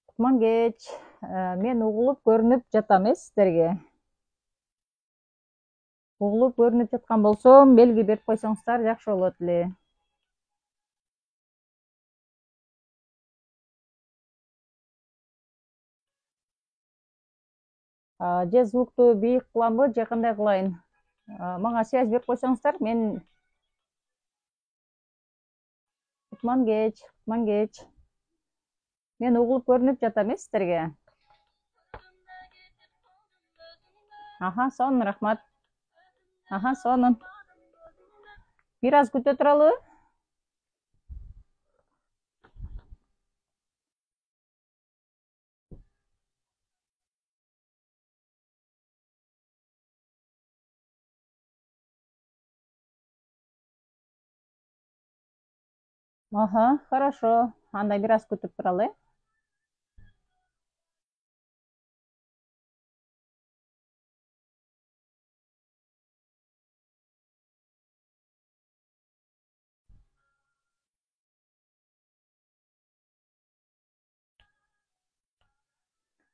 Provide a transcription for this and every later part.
Кутман кеч. Мен угулуп көрүнүп жатам сиздерге. Угулуп көрүнүп жаткан болсом, белги берип койсоңуздар жакшы болот эле. Же звукту бийик кыламбы, же кандай кылайын? Мага связь берип койсоңуздар, мен Кутман кеч. Мен угулуп көрүнүп жатам сиздерге. Сонун рахмат. Сонун. Бир аз күтө туралыбы? Хорошо. Анда бир аз күтүп туралы.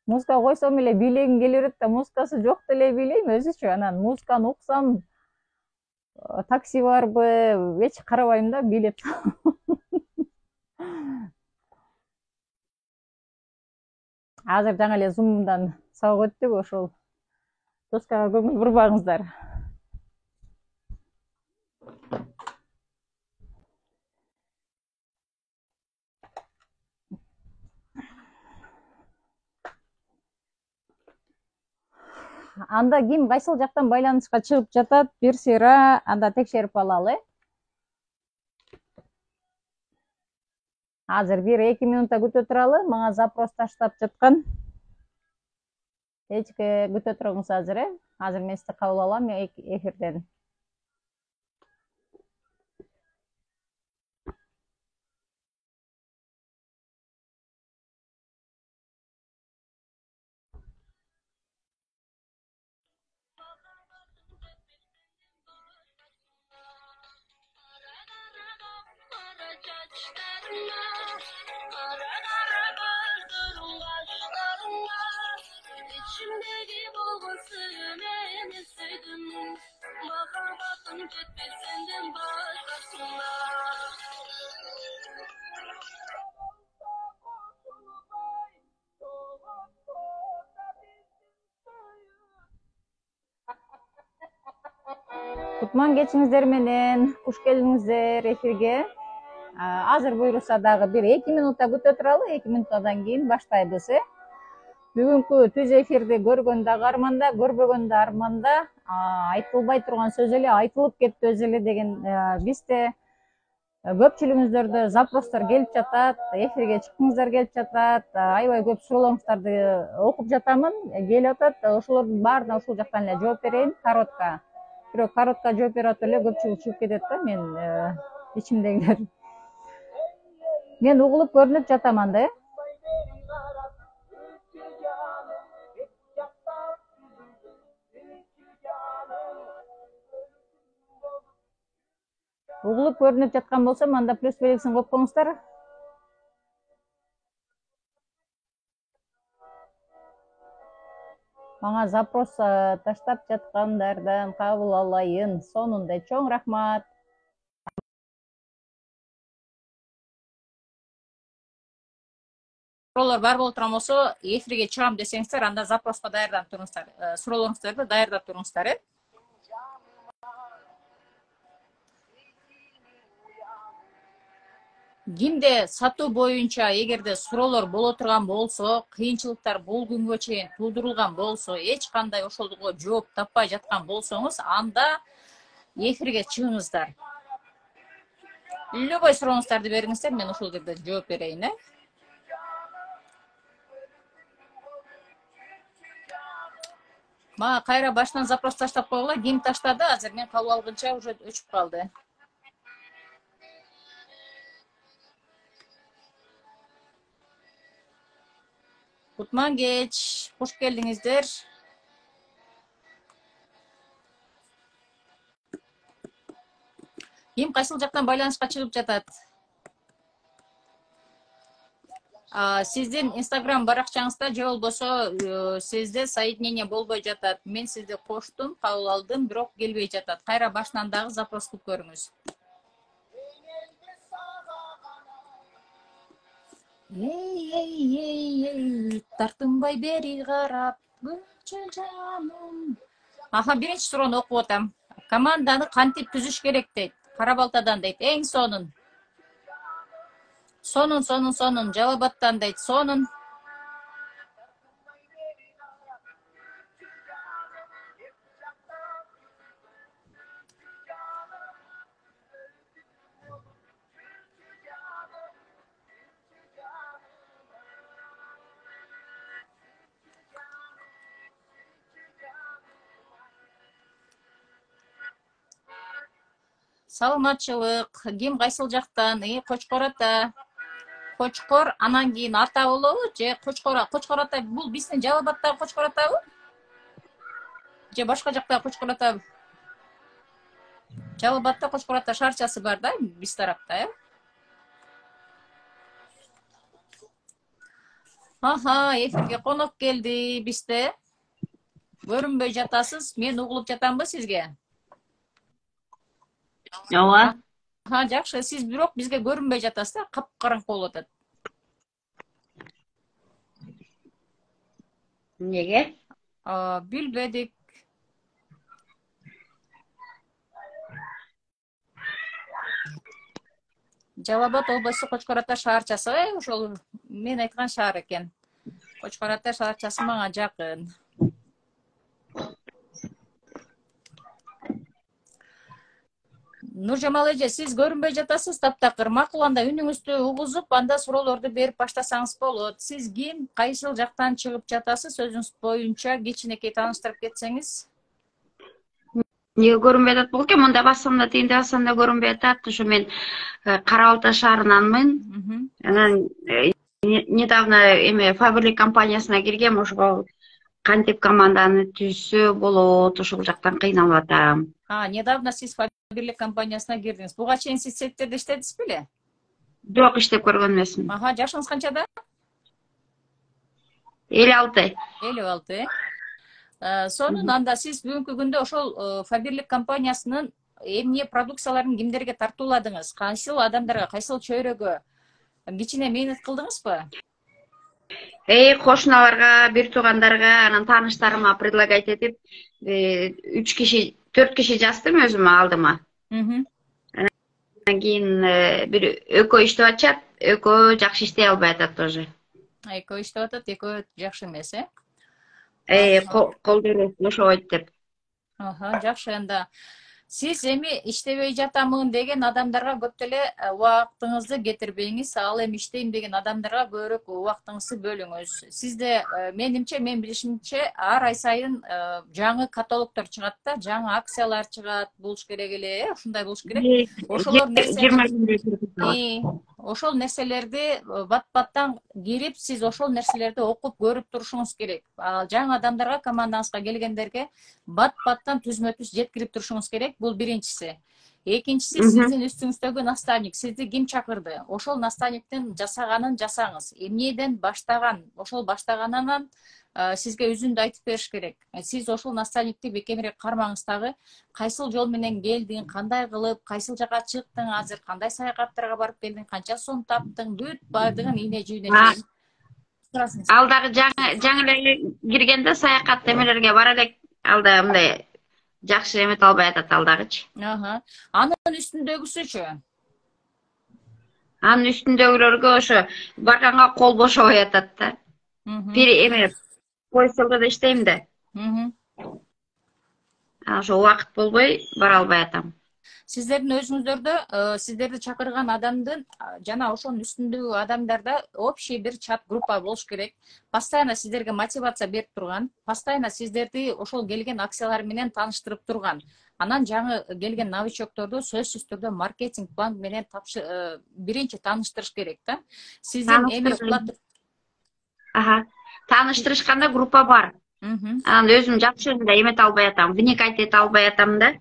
Музыка койсом эле бийлегим келе берет да, музыкасы жок деле бийлейм өзүчү. Анан музыканы уксам, такси барбы, эч карабайм да, бийлеп. Азыр жаңы эле зумдан сабак өттүк, ошол доскага көңүл бурбаңыздар. Анда ким кайсыл жактан байланышка чыгып жатат, бир сыйра анда текшерип алалы. Азыр бир 2 минутта күтө туралы. Мага запрос таштап жаткан. Эчке күтө туруңуз азыр, Азыр мен сизди кабыл алам эфирден. İçimdeki bulgusu beni sevdin, makabatım gitmez senden başkasına. Кутман кечиңиздер менен, куш келдиңиздер эфирге. Азыр буйруса дагы бир 2 минутта күтө туралы, 2 минуттан кийин баштайбыз. Бүгүнкү түз эфирди көргөн дагы арманда, көрбөгөн да арманда. Айтылбай турган сөз эле айтылып кетти өзү эле деген бизде көпчүлүгүңүздөрдө запростор келип жатат, эфирге чыккыңыздар келип жатат, аябай көп суроолоңуздарды окуп жатамын, келип атат. Ошолордун баарына ушул жактан эле жооп берейин, коротко. Бирок коротко жооп берип атып эле көпчүлүк чыгып кетет да, мен ичимдегилер. Мен угулуп көрүнүп жатам анда. Угулуп көрүнүп жаткан болсом, анда плюс белгисин коюп коюңуздар. Мага запрос таштап жаткандардан кабыл алайын. Сонунда чоң рахмат. Суроолор бар болуп турган болсо, эфирге чыгам десеңиздер, анда запроска даярданып туруңуздар. Суроолоруңуздарды даярдап туруңуздар. Кимде сатуу боюнча эгерде суроолор боло турган болсо, кыйынчылыктар бул күнгө чейин туудурулган болсо, эч кандай ошолго жооп таппай жаткан болсоңуз, анда эфирге чыгыңыздар. Любой сурооңуздарды бериңиздер, мен ошол жерде жооп берейин. Мага кайра башынан запрос таштап койгула. Ким таштады? Азыр мен кабыл алгынча уже өчүп калды. Кутман кеч, куш келдиңиздер. Ким кайсыл жактан байланышка чыгып жатат? Сиздин Instagram баракчаңызда же болбосо сизде соединение болбой жатат. Мен сизди коштум, кабыл алдым, бирок келбей жатат. Кайра башынан дагы запрос кылып көрүңүз. Эй, тартынбай бери карап, көчө жаным. Биринчи суроону окуп атам. Команданы кантип түзүш керек дейт. Кара балтадан дейт. Эң сонун. Сонун. Жалал-Абадтан дейт. Сонун. Саламатчылык. Ким кайсыл жактан? Кочкор ата. Кочкор анан кийин ата болобу же Кочкор ата бул биздин Жалал-Абадтагы Кочкор атабы? Же башка жактагы Кочкор атабы? Жалал-Абадта Кочкор ата шаарчасы бар да, биз тарапта, эфирге конок келди бизде. Көрүнбөй жатасыз. Мен угулуп жатамбы сизге? Ооба. Жакшы, сиз бирок бизге көрүнбөй жатасыз да, капкараңкы болуп атат. Неге? Билбедик. Жалал-Абад областу Кочкор ата шаарчасы, ошол мен айткан шаар экен. Кочкор ата шаарчасы мага жакын. Нуржамал эже, сиз көрүнбөй жатасыз таптакыр. Макул, анда үнүңүздү угузуп, анда суроолорду берип баштасаңыз болот. Сиз ким, кайсыл жактан чыгып жатасыз? Өзүңүз боюнча кичинекей тааныштырып кетсеңиз. Неге көрүнбөй атат болкен? Мында бассам да, тигинде бассам да көрүнбөй атат. Ошо мен Кара Балта шаарынанмын. Анан недавно Фаберлик компаниясына киргем, ошого кантип команданы түзсө болот, ошол жактан кыйналып атам. Недавно сиз Фаберлик компаниясына кирдиңиз. Буга чейин сиз сеттерде иштедиңиз беле? Жок, иштеп көргөн эмесмин. Жашыңыз канчада? 56. 56. Сонун, анда сиз бүгүнкү күндө ошол Фаберлик компаниясынын эмне продукцияларын кимдерге тартууладыңыз? Кайсыл адамдарга, кайсыл чөйрөгө кичине мээнет кылдыңызбы? Кошуналарга, бир туугандарга, анан тааныштарыма предлагать этип, 3 киши, 4 киши жаздым өзүмө алдыма. Анан кийин бир экөө иштеп атышат, экөө жакшы иштей албай атат тоже. Экөө иштеп атат, экөө жакшы эмес, Колдору бошобойт деп. Жакшы, анда сиз эми иштебей жатамын деген адамдарга көп деле убактыңызды кетирбеңиз. Ал эми иштейм деген адамдарга көбүрөөк убактыңызды бөлүңүз. Сизде менимче, мен билишимче, ар ай сайын жаңы каталогдор чыгат да, жаңы акциялар чыгат, болуш керек эле, ушундай болуш керек. Ошол нерселерди бат-баттан кирип, сиз ошол нерселерди окуп көрүп турушуңуз керек. Жаңы адамдарга, командаңызга келгендерге бат-баттан түзмө-түз жеткирип турушуңуз керек. Бул биринчиси. Экинчиси, сиздин үстүңүздөгү наставник сизди ким чакырды? Ошол наставниктин жасаганын жасаңыз. Эмнеден баштаган? Ошол баштаганынан сизге өзүндү айтып бериш керек. Сиз ошол наставникти бекемирээк кармаңыз дагы. Кайсыл жол менен келдиң, кандай кылып, кайсыл жака чыктың азыр, кандай саякаттарга барып келдиң, канча сом таптың, бүт бардыгын ийне жүйүнө чейин. Ал дагы жаңы эле киргенде саякат эмелерге бара элек, алда мындай жакшы эмете албай атат ал дагычы. Анын үстүндөгүсүчү? Анын үстүндөгүлөргө ошо барганга кол бошобой атат да. Бир эме поселкада иштейм да. Ошо убакыт болбой бара албай атам. Сиздердин өзүңүздөрдө сиздерди чакырган адамдын жана ошонун үстүндөгү адамдарда общий бир чат группа болуш керек. Постоянно сиздерге мотивация берип турган, постоянно сиздерди ошол келген акциялар менен тааныштырып турган. Анан жаңы келген новичокторду сөзсүз түрдө маркетинг план менен биринчи тааныштырыш керек да. Сиздин эми тааныштырышканда группа бар. Анан өзүм жакшы эмете албай атам, вникать эте албай атам да.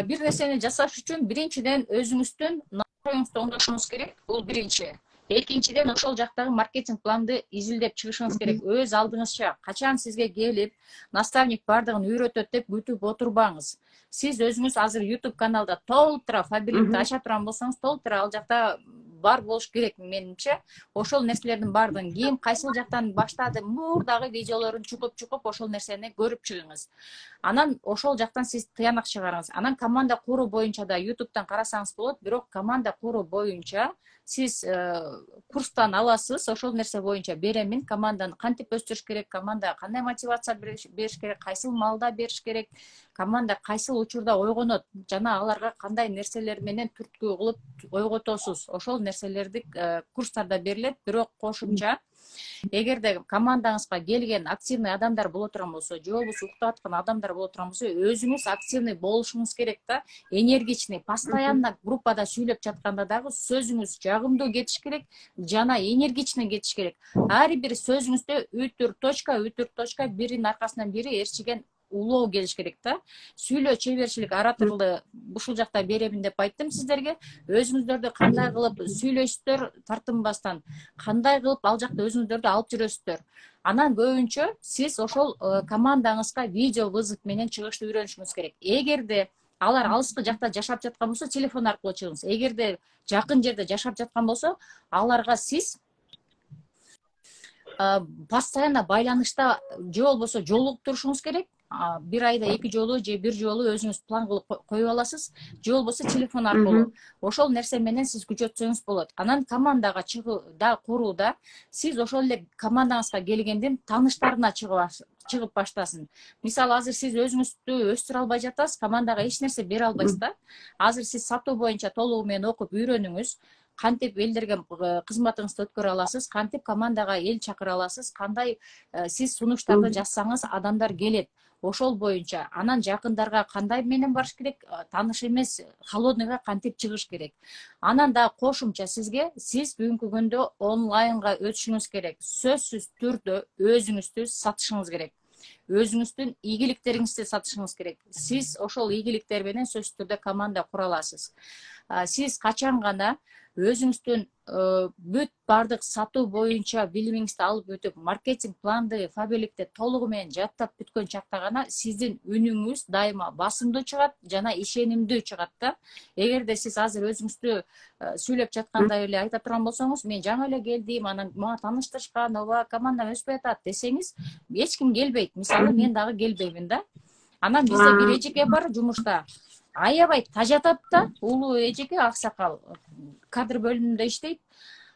Бир нерсени жасаш үчүн биринчиден өзүңүздүн настройуңузду оңдошуңуз керек. Бул биринчи. Экинчиден ошол жактагы маркетинг планды изилдеп чыгышыңыз керек. Өз алдыңызча качан сизге келип наставник бардыгын үйрөтөт деп күтүп отурбаңыз. Сиз өзүңүз азыр YouTube каналда толтура фабрикти ача турган болсоңуз, толтура ал жакта бар болуш керек менимче. Ошол нерселердин бардыгын ким кайсыл жактан баштады, мурдагы видеолорун чукуп ошол нерсени көрүп чыгыңыз. Анан ошол жактан сиз тыянак чыгарыңыз. Анан команда куруу боюнча да YouTube'дан карасаңыз болот, бирок команда куруу боюнча сиз курстан аласыз, ошол нерсе боюнча беремин, команданы кантип өстүрүш керек, команда кандай мотивация бериш керек, кайсыл маалда бериш керек, команда кайсыл учурда ойгонот, жана аларга кандай нерселер менен түрткү кылып ойготосуз. Ошол нерселерди курстарда берилет, бирок кошумча эгерде командаңызга келген активный адамдар боло турган болсо, же болбосо уктап аткан адамдар боло турган болсо, өзүңүз активный болушуңуз керек да, энергичный, постоянно группада сүйлөп жатканда дагы сөзүңүз жагымдуу кетиш керек, жана энергичный кетиш керек. Ар бир сөзүңүздө үтүр точка биринин аркасынан бири ээрчиген улоо келиш керек да. Сүйлөө чеберчилик, ораторлук ушул жакта беремин деп айттым сиздерге. Өзүңүздөрдү кандай кылып сүйлөйсүздөр тартынбастан, кандай кылып ал жакта өзүңүздөрдү алып жүрөсүздөр. Анан көбүнчө сиз ошол командаңызга видео вызов менен чыгышты үйрөнүшүңүз керек. Эгерде алар алыскы жакта жашап жаткан болсо, телефон аркылуу чыгыңыз. Эгерде жакын жерде жашап жаткан болсо, аларга сиз постоянно байланышта же болбосо жолугуп турушуңуз керек. Бир айда 2 жолу же 1 жолу өзүңүз план кылып коюп аласыз, же болбосо телефон аркылуу. Ошол нерсе менен сиз күчөтсөңүз болот. Анан командага чыгууда, курууда сиз ошол эле командаңызга келгенден тааныштарына чыгып баштасын. Мисалы, азыр сиз өзүңүздү өстүрө албай жатасыз, командага эч нерсе бере албайсыз да. Азыр сиз сатуу боюнча толугу менен окуп үйрөнүңүз. Кантип элдерге кызматыңызды өткөрө аласыз, кантип командага эл чакыра аласыз, кандай сиз сунуштарды жазсаңыз адамдар келет. Ошол боюнча анан жакындарга кандай менен барыш керек, тааныш эмес холодныйга кантип чыгыш керек. Анан да кошумча сизге сиз бүгүнкү күндө онлайнга өтүшүңүз керек. Сөзсүз түрдө өзүңүздү сатышыңыз керек. Өзүңүздүн ийгиликтериңизди сатышыңыз керек. Сиз ошол ийгиликтер менен сөзсүз түрдө команда кура аласыз. Сиз качан гана өзүңүздүн бүт бардык сатуу боюнча билимиңизди алып өтүп, маркетинг планды, фабрикти толугу менен жаттап бүткөн чакта гана сиздин үнүңүз дайыма басымдуу чыгат жана ишенимдүү чыгат да. Эгерде сиз азыр өзүңүздү сүйлөп жаткандай эле айта турган болсоңуз, мен жаңы эле келдим, анан мага тааныштырышкан, ооба, командам өспөй атат десеңиз, эч ким келбейт. Мисалы, мен дагы келбеймин да. Анан бизде бир эжеке бар жумушта. Аябай тажатат да, улуу эжеке, аксакал, кадр бөлүмүндө иштейт.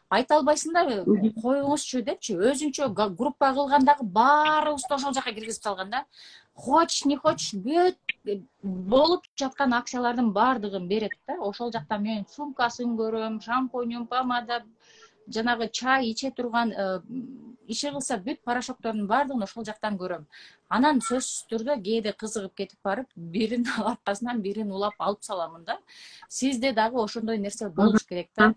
Айта албайсың да, коюңузчу депчи, өзүнчө группа кылгандагы баарыбызды ошол жака киргизип салган да. Хочешь, не хочешь, бүт болуп жаткан акциялардын баардыгын берет да. Ошол жакта мен сумкасын көрөм, шампунь, помада, жанагы чай иче турган иши кылса бүт порошоктордун баардыгын ошол жактан көрөм. Анан сөзсүз түрдө кээде кызыгып кетип барып, бирин аркасынан бирин улап алып саламын да. Сизде дагы ошондой нерсе болуш керек да.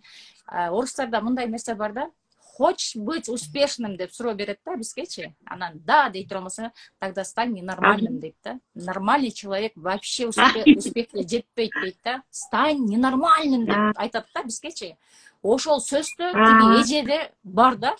Орустарда мындай нерсе бар да. Хочешь быть успешным деп суроо берет да бизгечи. Анан да дей турган болсо, тогда стань ненормальным дейт да. Нормальный человек вообще успехке жетпейт дейт да. Стань ненормальным деп айтат да бизгечи. Ошол сөздө тиги эжеде бар да.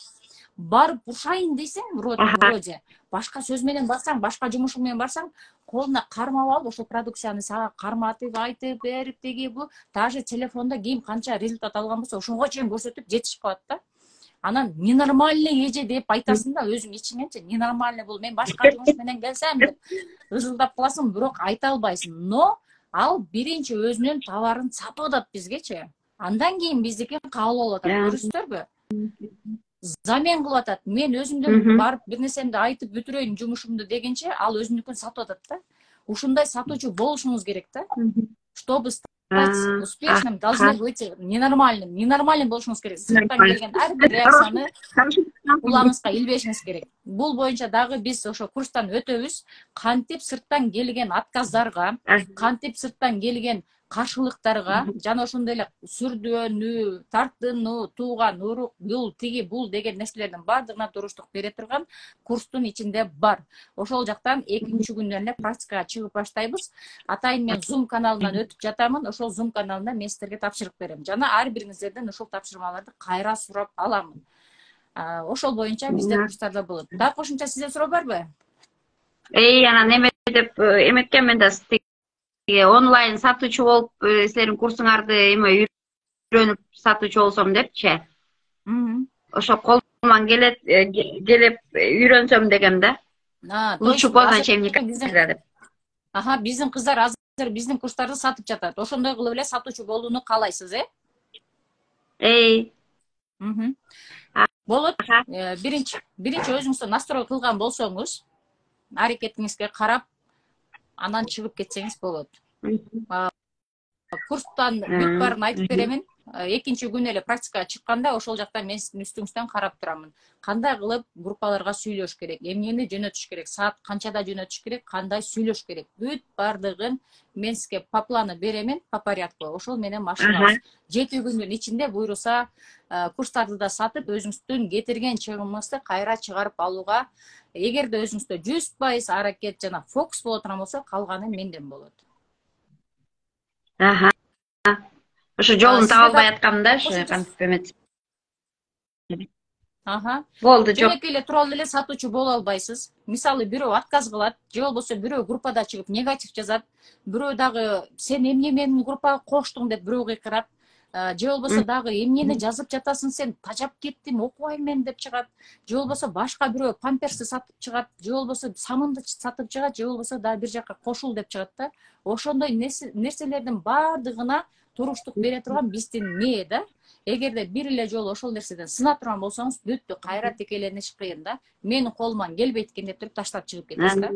Барып ушайын дейсең, вроде башка сөз менен барсаң, башка жумуш менен барсаң, колуна кармап алып, ошол продукцияны сага карматып, айтып, берип, теги бу, даже телефондо ким канча результат алган болсо, ошонго чейин көрсөтүп жетишип калат да. Анан ненормальный эже деп айтасың да, өзүң ичиңенчи, ненормальный бул, мен башка жумуш менен келсем деп ызылдап каласың, бирок айта албайсың. Но ал биринчи өзүнүн товарын сатып атат бизгечи. Андан кийин биздикин кабыл алып атат, көрүсүздарбы? Замен кылып атат. Мен өзүмдөн барып бир нерсемди айтып бүтүрөйүн жумушумду дегенче, ал өзүнүкүн сатып атат да. Ушундай сатуучу болушуңуз керек да. Чтобы стать успешным, должны быть ненормальным. Ненормальным болушуңуз керек. Сырттан келген ар бир реакцияны кулагыңызга илбешиңиз керек. Бул боюнча дагы биз ошо курстан өтөбүз. Кантип сырттан келген отказдарга, кантип сырттан келген каршылыктарга жана ошондой эле сүрдөөнүү, тартынуу, тууган урук, бул тиги бул деген нерселердин баардыгына туруштук бере турган курстун ичинде бар. Ошол жактан экинчи күндөн эле практикага чыгып баштайбыз. Атайын мен Zoom каналынан өтүп жатамын. Ошол Zoom каналында мен сиздерге тапшырык берем. Жана ар бириңиздерден ошол тапшырмаларды кайра сурап аламын. Ошол боюнча бизде курстарда болот. Дагы кошумча сизде суроо барбы? Анан эме деп эметкенмин да, онлайн сатуучу болуп силердин курсуңарды эме үйрөнүп сатуучу болсом депчи. Ошо колуман келип үйрөнсөм дегем да. Лучше поздно, чем никогда деп. Биздин кыздар азыр биздин курстарды сатып жатат. Ошондой кылып эле сатуучу болууну каалайсыз, Болот. Биринчи өзүңүздү настрой кылган болсоңуз, аракетиңизге карап, анан чыгып кетсеңиз болот. Курстан бүт баарын айтып беремин. Экинчи күнү эле практикага чыкканда ошол жакта мен сиздин үстүңүздөн карап турамын. Кандай кылып группаларга сүйлөш керек, эмнени жөнөтүш керек, саат канчада жөнөтүш керек, кандай сүйлөш керек. Бүт баардыгын мен сизге по плану беремин, по порядку. Ошол менен машыгабыз. 7 күндүн ичинде буйруса курстарды да сатып, өзүңүздүн кетирген чыгымыңызды кайра чыгарып алууга, эгерде өзүңүздө 100% аракет жана фокус боло турган болсо, калганы менден болот. Ошо жолун таба албай аткамда, ошо кантип эмет. Болду, жок. Жөнөкөй эле туруп эле сатуучу боло албайсыз. Мисалы, бирөө отказ кылат, же болбосо бирөө группада чыгып негатив жазат, бирөө дагы сен эмне менин группага коштуң деп бирөө кыйкырат, же болбосо дагы эмнени жазып жатасың сен, тажап кеттим, окубайм мен деп чыгат, же болбосо башка бирөө памперсти сатып чыгат, же болбосо самынды сатып чыгат, же болбосо дагы бир жака кошул деп чыгат да. Ошондой нерселердин баардыгына туруштук бере турган биздин мээ да. Эгерде бир эле жолу ошол нерседен сына турган болсоңуз, бүттү, кайра текелениш кыйын да. Менин колуман келбейт экен деп туруп таштап чыгып кетесиз да.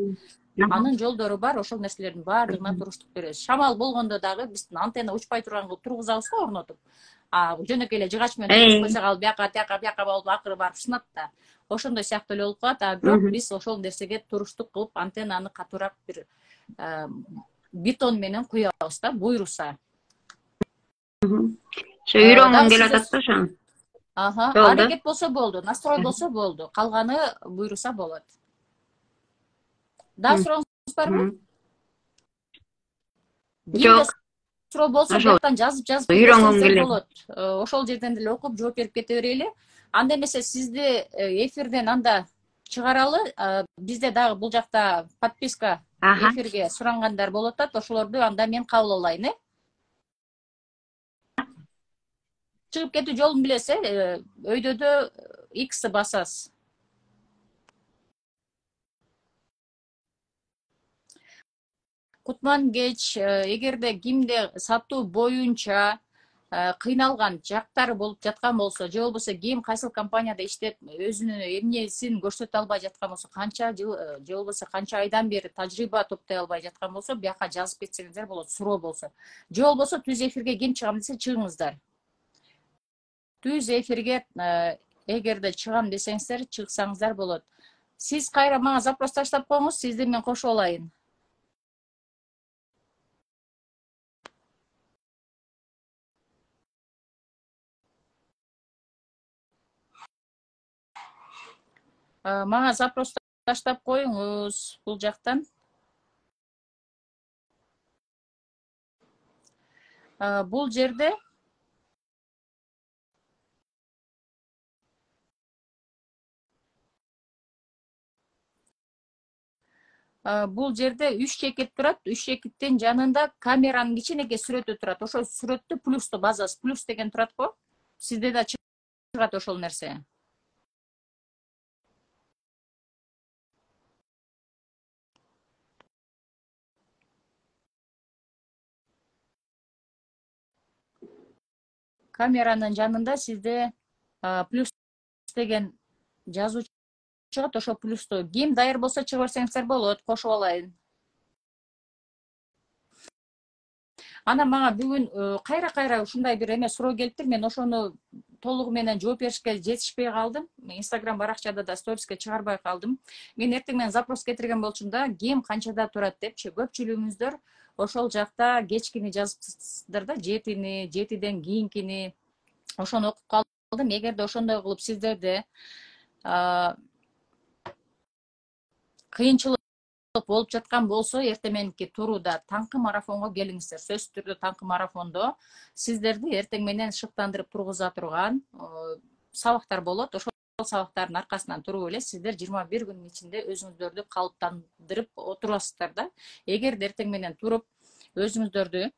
Анын жолдору бар, ошол нерселердин баардыгына туруштук беребиз. Шамал болгондо дагы биздин антенна учпай турган кылып тургузабыз го орнотуп. Жөнөкөй эле жыгач менен туруп койсок ал бияка болуп акыры барып сынат да. Ошондой сыяктуу эле болуп калат, бирок биз ошол нерсеге туруштук кылып антеннаны катуураак бир бетон менен куябыз да, буйруса. Ошо үйрөнгүм келип атат да ошону. Аракет болсо болду, настрой болсо болду. Калганы буйруса болот. Дагы сурооңуз барбы? Жок. Суроо болсо бияктан жазып үйрөнгүм келет. болот. Ошол жерден деле окуп жооп берип кете берели. Анда эмесе сизди эфирден анда чыгаралы. Бизде дагы бул жакта подписка эфирге сурангандар болуп атат. Ошолорду анда мен кабыл алайын, Чыгып кетүү жолун билесиз, өйдөдө X басасыз. Кутман кеч, эгерде кимде сатуу боюнча кыйналган жактары болуп жаткан болсо, же болбосо ким кайсыл компанияда иштеп өзүнүн эмнесин көрсөтө албай жаткан болсо, канча жыл, же болбосо канча айдан бери тажрыйба топтой албай жаткан болсо, бияка жазып кетсеңиздер болот, суроо болсо. Же болбосо түз эфирге ким чыгам десе, чыгыңыздар. Түз эфирге эгерде чыгам десеңиздер, чыксаңыздар болот. Сиз кайра мага запрос таштап коюңуз, сизди мен кошуп алайын. Мага запрос таштап коюңуз бул жактан. Бул жерде бул жерде 3 чекит турат. 3 чекиттин жанында камеранын кичинекей сүрөтү турат. Ошол сүрөттү плюсту базасы, плюс деген турат го. Сизде да чыгат ошол нерсе. Камеранын жанында сизде плюс деген жазуу чыгат, ошол плюсту ким даяр болсо чыгып берсеңиздер болот, кошуп алайын. Ана мага бүгүн кайра ушундай бир эме суроо келиптир, мен ошону толугу менен жооп беришке жетишпей калдым. Инстаграм баракчада да сториске чыгарбай калдым. Мен эртең менен запрос кетирген болчумун да, ким канчада турат депчи. Көпчүлүгүңүздөр ошол жакта кечкини жазыпсыздар да, 7-ни, 7ден кийинкини. Ошону окуп калдым. Эгерде ошондой кылып сиздерде кыйынчылык болуп жаткан болсо, эртең мененки турууда таңкы марафонго келиңиздер. Сөзсүз түрдө таңкы марафондо сиздерди эртең менен шыктандырып тургуза турган сабактар болот. Ошол сабактардын аркасынан туруп эле сиздер 21 күнүн ичинде өзүңүздөрдү калыптандырып отурасыздар да. Эгерде эртең менен туруп өзүңүздөргө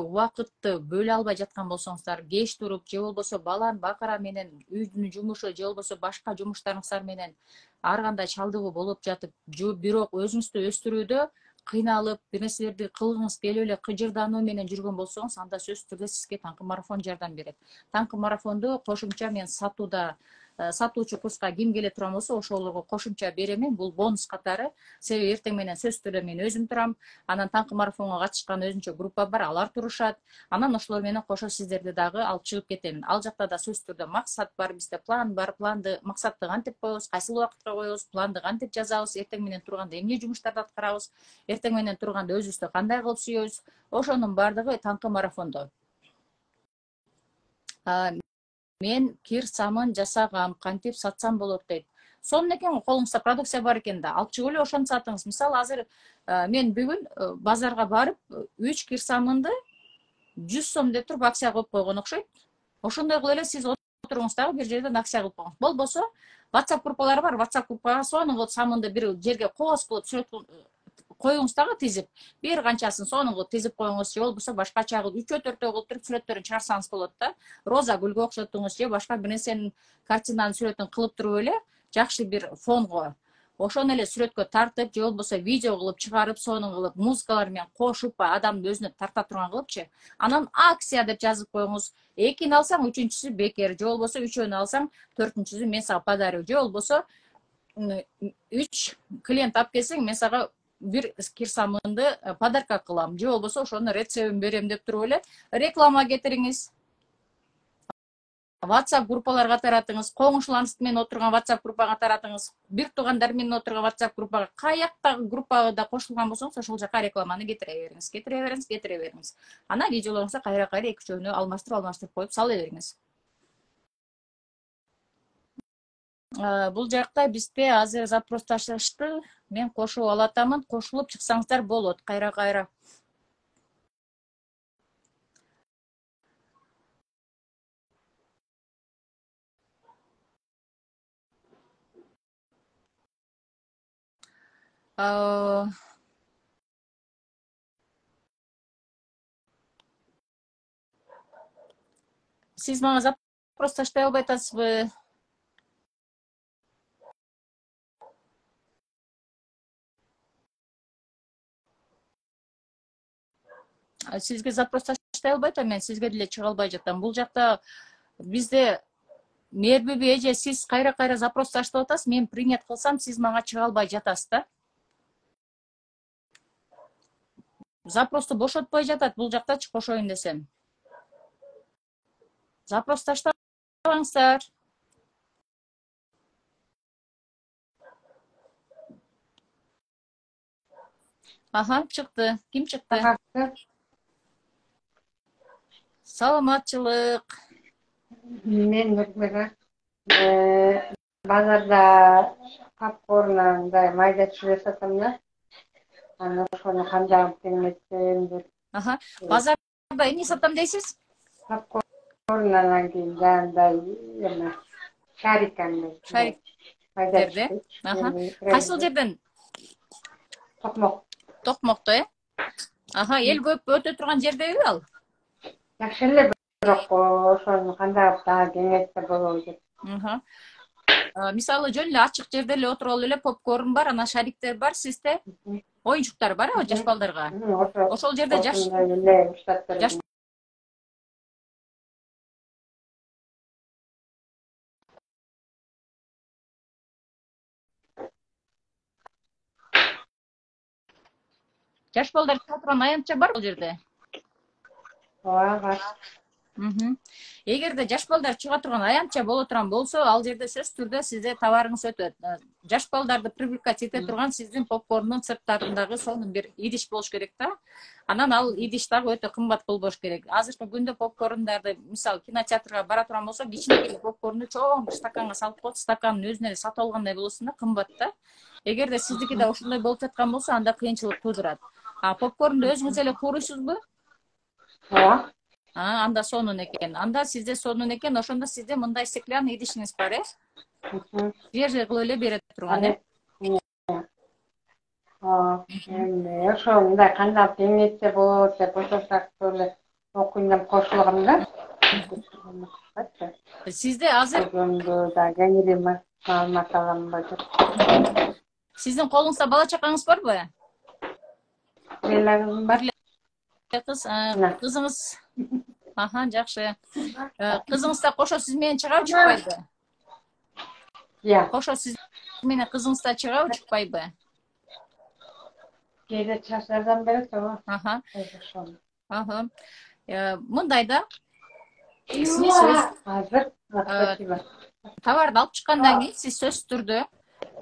убакытты бөлө албай жаткан болсоңуздар, кеч туруп же болбосо баланын бакыра менен үйдүн жумушу же болбосо башка жумуштарыңыздар менен ар кандай чалдыгуу болуп жатып, бирок өзүңүздү өстүрүүдө кыйналып, бир нерселерди кылгыңыз келип эле кыжырдануу менен жүргөн болсоңуз, анда сөзсүз түрдө сизге таңкы марафон жардам берет. Таңкы марафонду кошумча мен сатуучу курска ким келе турган болсо, ошолорго кошумча беремен. Бул бонус катары. Себеби эртең менен сөзсүз түрдө мен өзүм турам. Анан таңкы марафонго катышкан өзүнчө группа бар, алар турушат. Анан ошолор менен кошо сиздерди дагы алып чыгып кетемин. Ал жакта да сөзсүз түрдө максат бар, бизде план бар. Максатты кантип коебуз, кайсыл убакытка коебуз, планды кантип жазабыз, эртең менен турганда эмне жумуштарды аткарабыз, эртең менен турганда өзүбүздү кандай кылып сүйөбүз, ошонун баардыгы таңкы марафондо. Мен кир самын жасагам, кантип сатсам болот дейт. Сонун экен, колуңузда продукция бар экен да, алып чыгып эле ошону сатыңыз. Мисалы, азыр мен бүгүн базарга барып 3 кир самынды 100 сом деп туруп акция коюп койгон окшойт. Ошондой кылып эле сиз отуруңуз дагы бир жерден акция кылып койгуңуз. Болбосо WhatsApp группалары бар, WhatsApp группага сонун самынды бир жерге кооз кылып коюңуз дагы тизип, бир канчасын сонун кылып тизип коюңуз, же болбосо башкача кылып 3-4 кылып туруп сүрөттөрүн чыгарсаңыз болот да. Роза гүлгө окшоттуңуз же башка бир нерсенин картинанын сүрөтүн кылып туруп эле жакшы бир фонго ошону эле сүрөткө тартып, же болбосо видео кылып чыгарып, сонун кылып музыкалар менен кошуп, адамды өзүнө тарта турган кылыпчы. Анан акция деп жазып коюңуз. 2-ни алсаң 3-үчүсү бекер, же болбосо 3-өнү алсаң 4-үчүсү мен сага подарю, же болбосо 3 клиент алып келсең мен сага бир кир самынды подарка кылам, же болбосо ошону рецептин берем деп туруп эле реклама кетириңиз. WhatsApp группаларга таратыңыз, коңушуларыңыз менен отурган WhatsApp группага таратыңыз, бир туугандар менен отурган WhatsApp группага, каяктагы группага да кошулган болсоңуз, ошол жака рекламаны кетире бериңиз. Анан видеолоруңузду кайра 2-3-өнү алмаштырып коюп сала бериңиз. Бул жакта бизде азыр запрос ташташты. Мен кошуп алатамын, кошулуп чыксаңыздар болот, кайра. Сиз мага запрос таштай албай атасызбы? Сизге запрос таштай албай атам, мен сизге деле чыга албай жатам. Бул жакта бизде мээрбиби эже, сиз кайра запрос таштап атасыз, мен принят кылсам, сиз мага чыга албай жатасыз да. Запросту бошотпой жатат бул жактачы, кошоюн десем. Запрос таштабаңыздар. Аха, чыкты. Ким чыкты? Саламатчылык. Мен Нурбек. Базарда попкорн майда чүгө сатам да. Анан ошону кандай кеңетсем деп. Аха, базарда эмне сатам дейсиз? Попкорн анан кийин жанагындай эме шарик андай. Шариктерди. Аха. Кайсыл жерден? Токмок. Токмокто, Аха, эл көп өтө турган жердеби ал? Жакшы эле, бирок ошону кандай дагы кеңейтсе болобу деп. Аха. Мисалы жөн эле ачык жерде эле отуруп эле попкорн бар, анан шариктер бар, сизде оюнчуктар бар, жаш балдарга. Ошол жерде жаш балдар турган аянтча бар бул жерде. ооба бар. Эгерде жаш балдар чыга турган аянтча боло турган болсо, ал жерде сөзсүз түрдө сизде товарыңыз өтөт. Жаш балдарды привлекать ете турган сиздин попкорндун сырттарындагы сонун бир идиш болуш керек да. Анан ал идиш дагы өтө кымбат болбош керек. Азыркы күндө попкорндарды, мисалы, кинотеатрга бара турган болсо, кичинекей попкорнду чоң бир стаканга салып коет, стаканын өзүнө эле сатып алгандай болосуң да, кымбат да. Эгерде сиздики да ошондой болуп жаткан болсо, анда кыйынчылык туудурат. Попкорнду өзүңүз эле кууруйсузбу? Ооба. Анда сонун экен. Анда сизде сонун экен, ошондо сизде мындай стеклянный идишиңиз бар, свежий кылып эле бере турган, ошо мындай кандап эмнетсе болот деп ошошак эле окуйм кошулгам да. Сизде азыр да кеңири маалымат алам деп. Сиздин колуңузда бала чакаңыз барбы? Кызым бар. Кызыңыз жакшы. Кызыңыз да кошо сиз менен чыгабы, чыкпайбы? Кошо сиз менен кызыңыз да чыгабы, чыкпайбы? Кээде жардам берет, ооба. Мындай да. Азыр Товарды алып чыккандан кийин сиз сөзсүз түрдө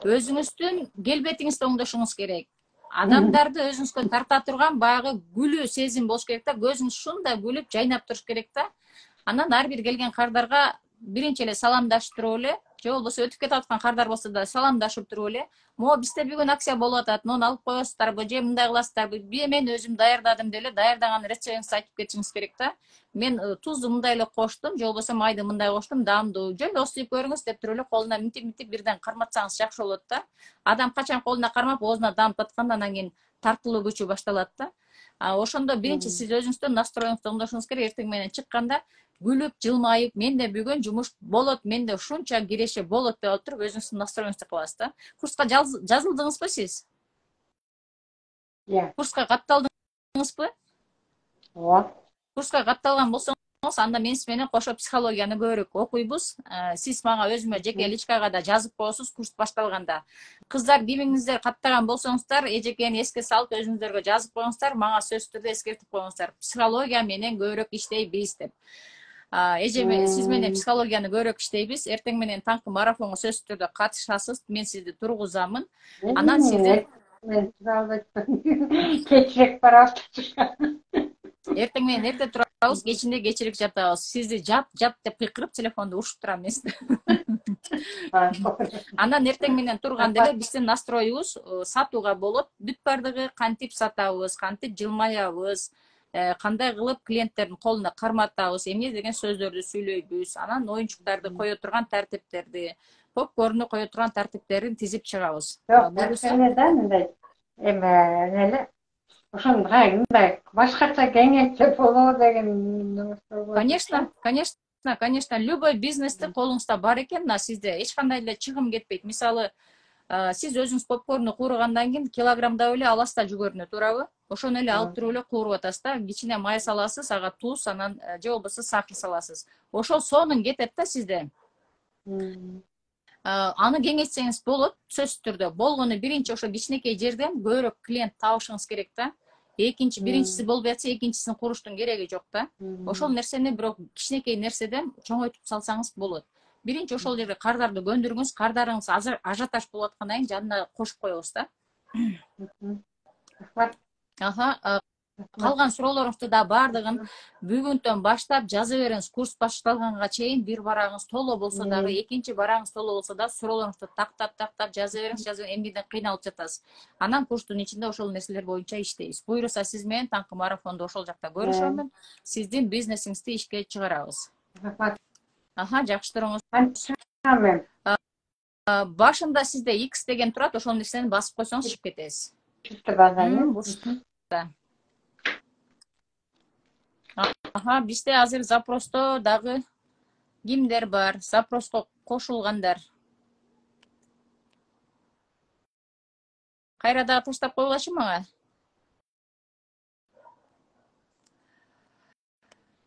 өзүңүздүн келбетиңизди оңдошуңуз керек. Адамдарды өзүңүзгө тарта турган баягы гүлүү сезим болуш керек да. Көзүңүз ушундай күлүп, жайнап туруш керек да. Анан ар бир келген кардарга биринчи эле саламдашып туруп эле, же болбосо өтүп кетип аткан кардар болсо да саламдашып туруп эле, "Мо бизде бүгүн акция болуп атат, муну алып коесуздарбы, же мындай кыласыздарбы? Мен өзүм даярдадым" деп эле даярдаган рецептиңизди айтып кетишиңиз керек да. Мен тузду мындай эле коштум, же болбосо майды мындай коштум, даамдуу, жөн эле ооздуп көрүңүз деп туруп эле колуна минтип бирден карматсаңыз жакшы болот да. Адам качан колуна кармап оозуна даамып атканда анан кийин тартылуу күчү башталат да. Ошондо биринчи сиз өзүңүздүн настроеңизди оңдошуңуз керек. Эртең менен чыкканда күлүп, жылмайып, менде бүгүн жумуш болот, менде ушунча киреше болот деп алып туруп өзүңүздүн настроеңизди кыласыз да. Курска жазылдыңызбы сиз? Курска катталдыңызбы? Ооба. Курска катталган болсоңуз, анда мен сиз менен кошо психологияны көбүрөөк окуйбуз. Сиз мага өзүмө жеке личкага да жазып коесуз курс башталганда. Кыздар кимиңиздер каттаган болсоңуздар, эжекени эске салып өзүңүздөргө жазып коюңуздар, мага сөзсүз түрдө эскертип коюңуздар. Психология менен көбүрөөк иштейбиз деп. Сиз менен психологияны көбүрөөк иштейбиз. Эртең менен таңкы марафонго сөзсүз түрдө катышасыз. Мен сизди тургузамын. Анан сизди мен кечирээк барабыз. эртең менен эрте турабыз, кечинде кечирээк жатабыз. Сизди жап деп кыйкырып телефонду урушуп турам эмес. Анан эртең менен турганда эле биздин настроюбуз сатууга болот. Бүт бардыгы кантип сатабыз, кантип жылмаябыз, кандай кылып клиенттердин колуна карматабыз, эмне деген сөздөрдү сүйлөйбүз. Анан оюнчуктарды кое турган тартиптерди, попкорнду кое турган тартиптерин тизип чыгабыз. Мындай эле ошондой мындай башкача кеңейсе болобу деген. Конечно, любой бизнесте колуңузда бар экен, сизде эч кандай эле чыгым кетпейт. Мисалы, сиз өзүңүз попкорнду кууругандан кийин килограммдап эле аласта жүгөрүнө туурабы? Ошону эле алып туруп эле кууруп атасыз да. Кичине май саласыз, ага туз, анан же болбосо сахар саласыз. Ошол сонун кетет да сизде. Аны кеңейтсеңиз болот, сөзсүз түрдө. Болгону биринчи ошо кичинекей жерден көбүрөөк клиент табышыңыз керек да. Биринчиси болбой атса, экинчисин куруштун кереги жок да. Ошол нерсени бирок кичинекей нерседен чоңойтуп салсаңыз болот. Биринчи ошол жерде кардарды көндүрүңүз, кардарыңыз ажиотаж болуп аткандан кийин жанына кошуп коебуз да. Калган суроолоруңузду да баардыгын бүгүндөн баштап жаза бериңиз. Курс башталганга чейин бир барагыңыз толо болсо дагы, экинчи барагыңыз толо болсо да суроолоруңузду тактап жаза бериңиз. Эмнеден кыйналып жатасыз. Анан курстун ичинде ошол нерселер боюнча иштейбиз. Буюрса сиз менен таңкы марафондо ошол жакта көрүшөмүн. Сиздин бизнесиңизди ишке чыгарабыз. Жакшы туруңуз. Башында сизде X деген турат, ошол нерсени басып койсоңуз чыгып кетесиз. Бизде азыр запросто дагы кимдер бар? Запроско кошулгандар. Кайра дагы таштап койгулачы мага.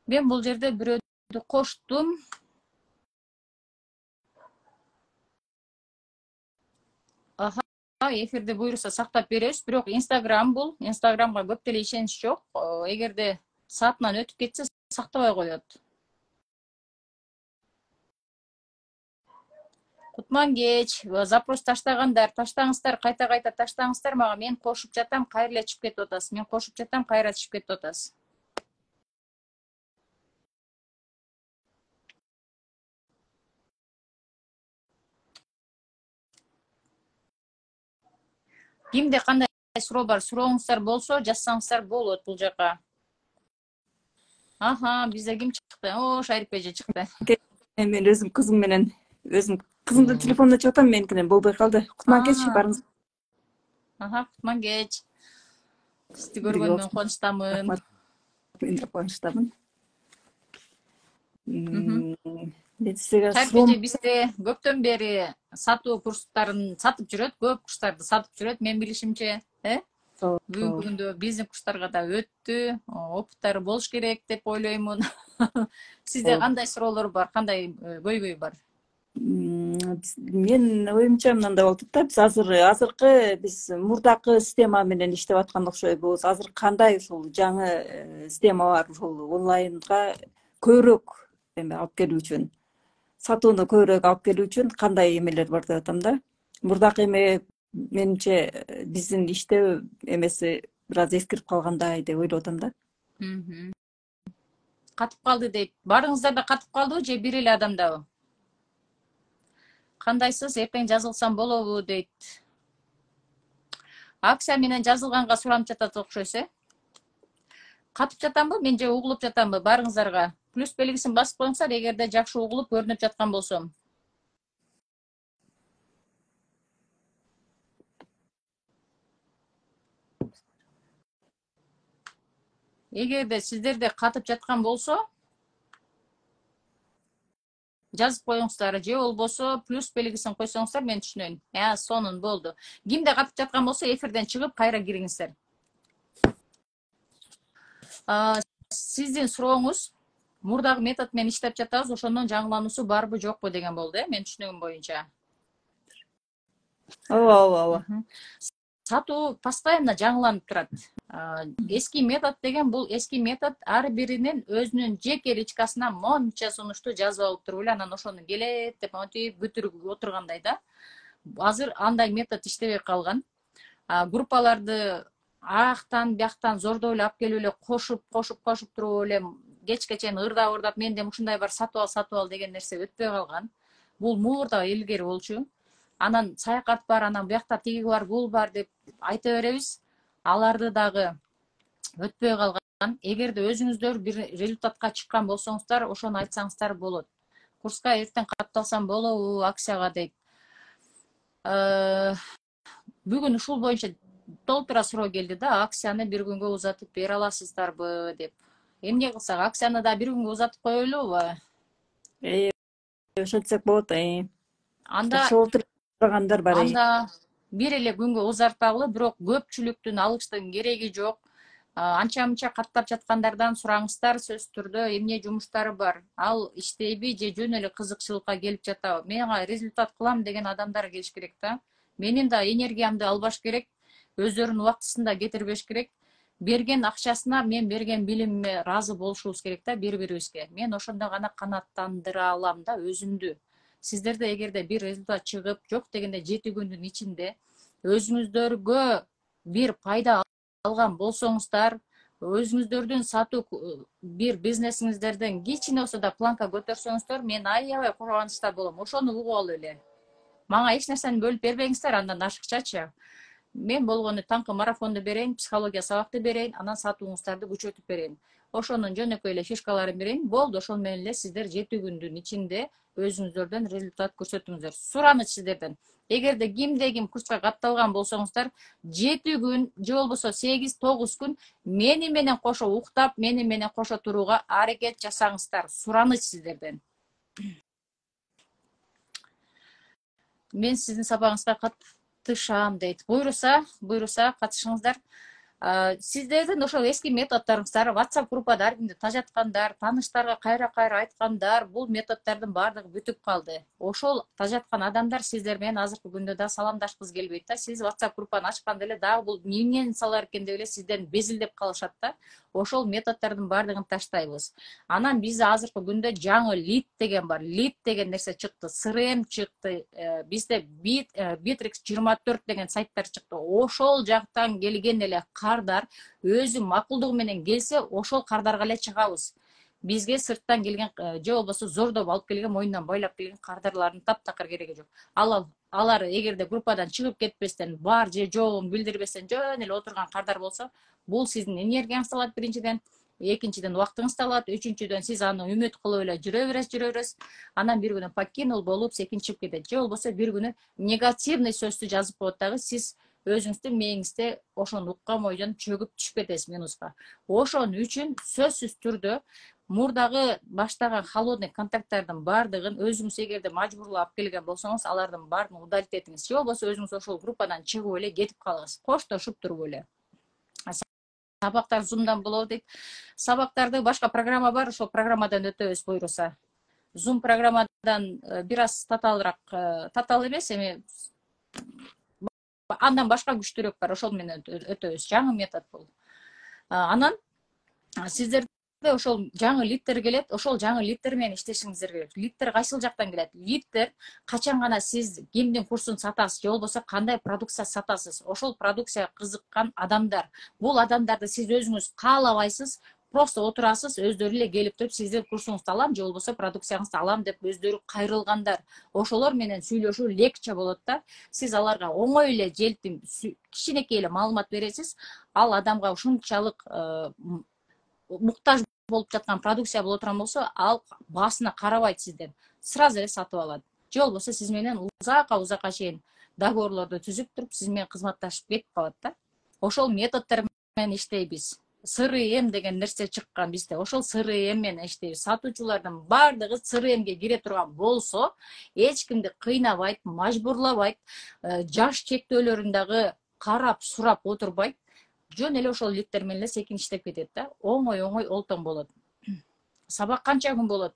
Мен бул жерде бирөөдү коштум. Эфирди буюрса сактап беребиз. Бирок Инстаграм бул. Инстаграмга көп деле ишенич жок. Эгерде саатынан өтүп кетсе сактабай коет. Кутман кеч, запрос таштаңыздар, кайта таштаңыздар мага. Мен кошуп жатам, кайра эле чыгып кетип атасыз. Мен кошуп жатам, кайра чыгып кетип атасыз. Кимде кандай суроо бар? Сурооңуздар болсо, жазсаңыздар болот бул жака. Аха, бизде ким чыкты? О, Шарипе эже чыкты. Мен өзүм кызым менен, өзүм кызымды телефонда чыгып атам, меникинен болбой калды. Кутман кеч, барыңыз. Аха, кутман кеч. Сизди көргөнүмөн кубанычтамын. Мен де кубанычтамын. Шарипе бизде көптөн бери сатуу курстарын сатып жүрөт, көп курстарды сатып жүрөт, мен билишимче, бүгүнкү күндө биздин курстарга да өттү, опыттары болуш керек деп ойлоймун. Сизде кандай суроолор бар, кандай көйгөй бар? Мен оюмча мындай болуп атат да, биз азыркы биз мурдакы система менен иштеп аткан окшойбуз. Азыр кандай ушул жаңы система бар, ушул онлайнга көбүрөөк эме алып келүү үчүн, сатууну көбүрөөк алып келүү үчүн кандай эмелер бар деп атам да. Мурдакы эме менимче биздин иштөө эмеси бир аз эскирип калгандай деп ойлоп атам да. Катып калды дейт. Барыңыздар да катып калдыбы же бир эле адамдабы? Кандайсыз, эртең жазылсам болобу дейт. Акция менен жазылганга суранып жатат окшойсуз, Катып жатамбы, мен же угулуп жатамбы? Барыңыздарга плюс белгисин басып коюңуздар, эгерде жакшы угулуп көрүнүп жаткан болсом. Эгерде сиздерде катып жаткан болсо, жазып коюңуздар, же болбосо плюс белгисин койсоңуздар, мен түшүнөйүн. Сонун болду. Кимде катып жаткан болсо, эфирден чыгып кайра кириңиздер. Сиздин сурооңуз мурдагы метод менен иштеп жатабыз, ошондон жаңылануусу барбы жокпу деген болду, мен түшүнүгүм боюнча. Ооба. Сатуу постоянно жаңыланып турат. Эски метод деген бул эски метод ар биринин өзүнүн жеке личкасына монча сунушту жазып алып туруп эле анан ошону келет деп монтип бүтүрүп отургандай да. Азыр андай метод иштебей калган. Группаларды аяктан бияктан зордоп эле алып келип эле кошуп туруп эле кечке чейин ырдап менде ушундай бар, сатып ал деген нерсе өтпөй калган. Бул мурда илгери болчу. Анан саякат бар, анан буякта тиги бар, бул бар деп айта беребиз. Аларды дагы өтпөй калган. Эгерде өзүңүздөр бир результатка чыккан болсоңуздар, ошону айтсаңыздар болот. Курска эртең катталсам болобу, акцияга дейт. Бүгүн ушул боюнча толтура суроо келди да, акцияны бир күнгө узатып бере аласыздарбы деп. Эмне кылсак, акцияны да бир күнгө узатып коелубу? Ошентсек болот. Анда бар. Анда бир эле күнгө узарталы, бирок көпчүлүктүн алыштын кереги жок. Анча-мынча каттап жаткандардан сураңыздар, сөзсүз түрдө эмне жумуштары бар. Ал иштейби же жөн эле кызыкчылыкка келип жатабы? Менга результат кылам деген адамдар келиш керек да. Менин да энергиямды албаш керек, өздөрүнүн убактысында кетирбеш керек. Берген акчасына мен берген билимиме ыраазы болушубуз керек да бири-бирибизге. Мен ошондо гана канааттандыра алам да өзүмдү. Сиздерде эгерде бир результат чыгып, жок дегенде 7 күндүн ичинде өзүңүздөргө бир пайда алган болсоңуздар, өзүңүздөрдүн сатуу бир бизнесиңиздерден кичине болсо да планка көтөрсөңүздөр, мен аябай кубанычта болом. Ошону угуп алып эле. Мага эч нерсени бөлүп бербеңиздер, андан ашыкчачы. Мен болгону таңкы марафонду берейин, психология сабакты берейин, анан сатууңуздарды күчөтүп берейин. Ошонун жөнөкөй эле фишкаларын берейин. Болду, ошол менен эле сиздер 7 күндүн ичинде өзүңүздөрдөн результат көрсөтүңүздөр. Сураныч сиздерден. Эгерде ким курска катталган болсоңуздар, 7 күн же болбосо 8-9 күн мени менен кошо уктап, мени менен кошо турууга аракет жасаңыздар. Сураныч сиздерден. Мен сиздин сабагыңызга катышам дейт. Буйруса катышыңыздар. Сиздердин ошол эски методдоруңуздар, WhatsApp группада ар кимди тажаткандар, тааныштарга кайра айткандар, бул методдордун баардыгы бүтүп калды. Ошол тажаткан адамдар сиздер менен азыркы күндө да саламдашкыбыз келбейт да. Сиз WhatsApp группаны ачканда эле дагы бул эмнени салар экен деп эле сизден безилдеп калышат да. Ошол методдордун баардыгын таштайбыз. Анан бизде азыркы күндө жаңы лид деген бар. Лид деген нерсе чыкты, CRM чыкты, бизде Bittrex 24 деген сайттар чыкты. Ошол жактан келген эле кардар өзү макулдугу менен келсе, ошол кардарга эле чыгабыз. Бизге сырттан келген же болбосо зордоп алып келген, моюндан бойлап келген кардарлардын таптакыр кереги жок. Алар эгерде группадан чыгып кетпестен, бар же жогун билдирбестен жөн эле отурган кардар болсо, бул сиздин энергияңызды алат биринчиден, экинчиден убактыңызды алат, үчүнчүдөн сиз аны үмүт кылып эле жүрө бересиз. Анан бир күнү покинул болуп, секинчип кетет. Же болбосо бир күнү негативный сөздү жазып коет дагы, сиз өзүңүздүн мээңизде ошону уккан бойдон чөгүп түшүп кетесиз минуска. Ошон үчүн сөзсүз түрдө мурдагы баштаган холодный контакттардын баардыгын өзүңүз эгерде мажбурлап келген болсоңуз, алардын баарын удалить этиңиз. Же болбосо өзүңүз ошол группадан чыгып эле кетип калыңыз. Коштошуп туруп эле. Сабактар Zoom'дан болот дейт. Сабактарды башка программа бар, ошол программадан өтөбүз буйруса. Zoom программадан бир аз татаалыраак, татаал эмес, эми андан башка күчтүүрөөк бар, ошол менен өтөбүз. Жаңы метод бул. Анан сиздерде ошол жаңы лидтер келет, ошол жаңы лидтер менен иштешиңиздер керек. Лидтер кайсыл жактан келет? Лидтер качан гана сиз кимдин курсун сатасыз, же болбосо кандай продукция сатасыз, ошол продукцияга кызыккан адамдар. Бул адамдарды сиз өзүңүз каалабайсыз, просто отурасыз, өздөрү эле келип туруп сиздин курсуңузду алам же болбосо продукцияңызды алам деп өздөрү кайрылгандар. Ошолор менен сүйлөшүү легче болот да. Сиз аларга оңой эле желпим, кичинекей эле маалымат бересиз. Ал адамга ушунчалык муктаж болуп жаткан продукция боло турган болсо, ал басына карабайт сизден. Сразу эле сатып алат. Же болбосо сиз менен узакка чейин договорлорду түзүп туруп, сиз менен кызматташып кетип калат да. Ошол методдор менен иштейбиз. CRM деген нерсе чыккан бизде. Ошол CRM менен иштейбиз. Сатуучулардын баардыгы CRMге кире турган болсо, эч кимди кыйнабайт, мажбурлабайт, жаш чектөөлөрүн дагы карап, сурап отурбайт. Жөн эле ошол лидтер менен эле секин иштеп кетет да. Оңой олтон болот. Сабак канча күн болот?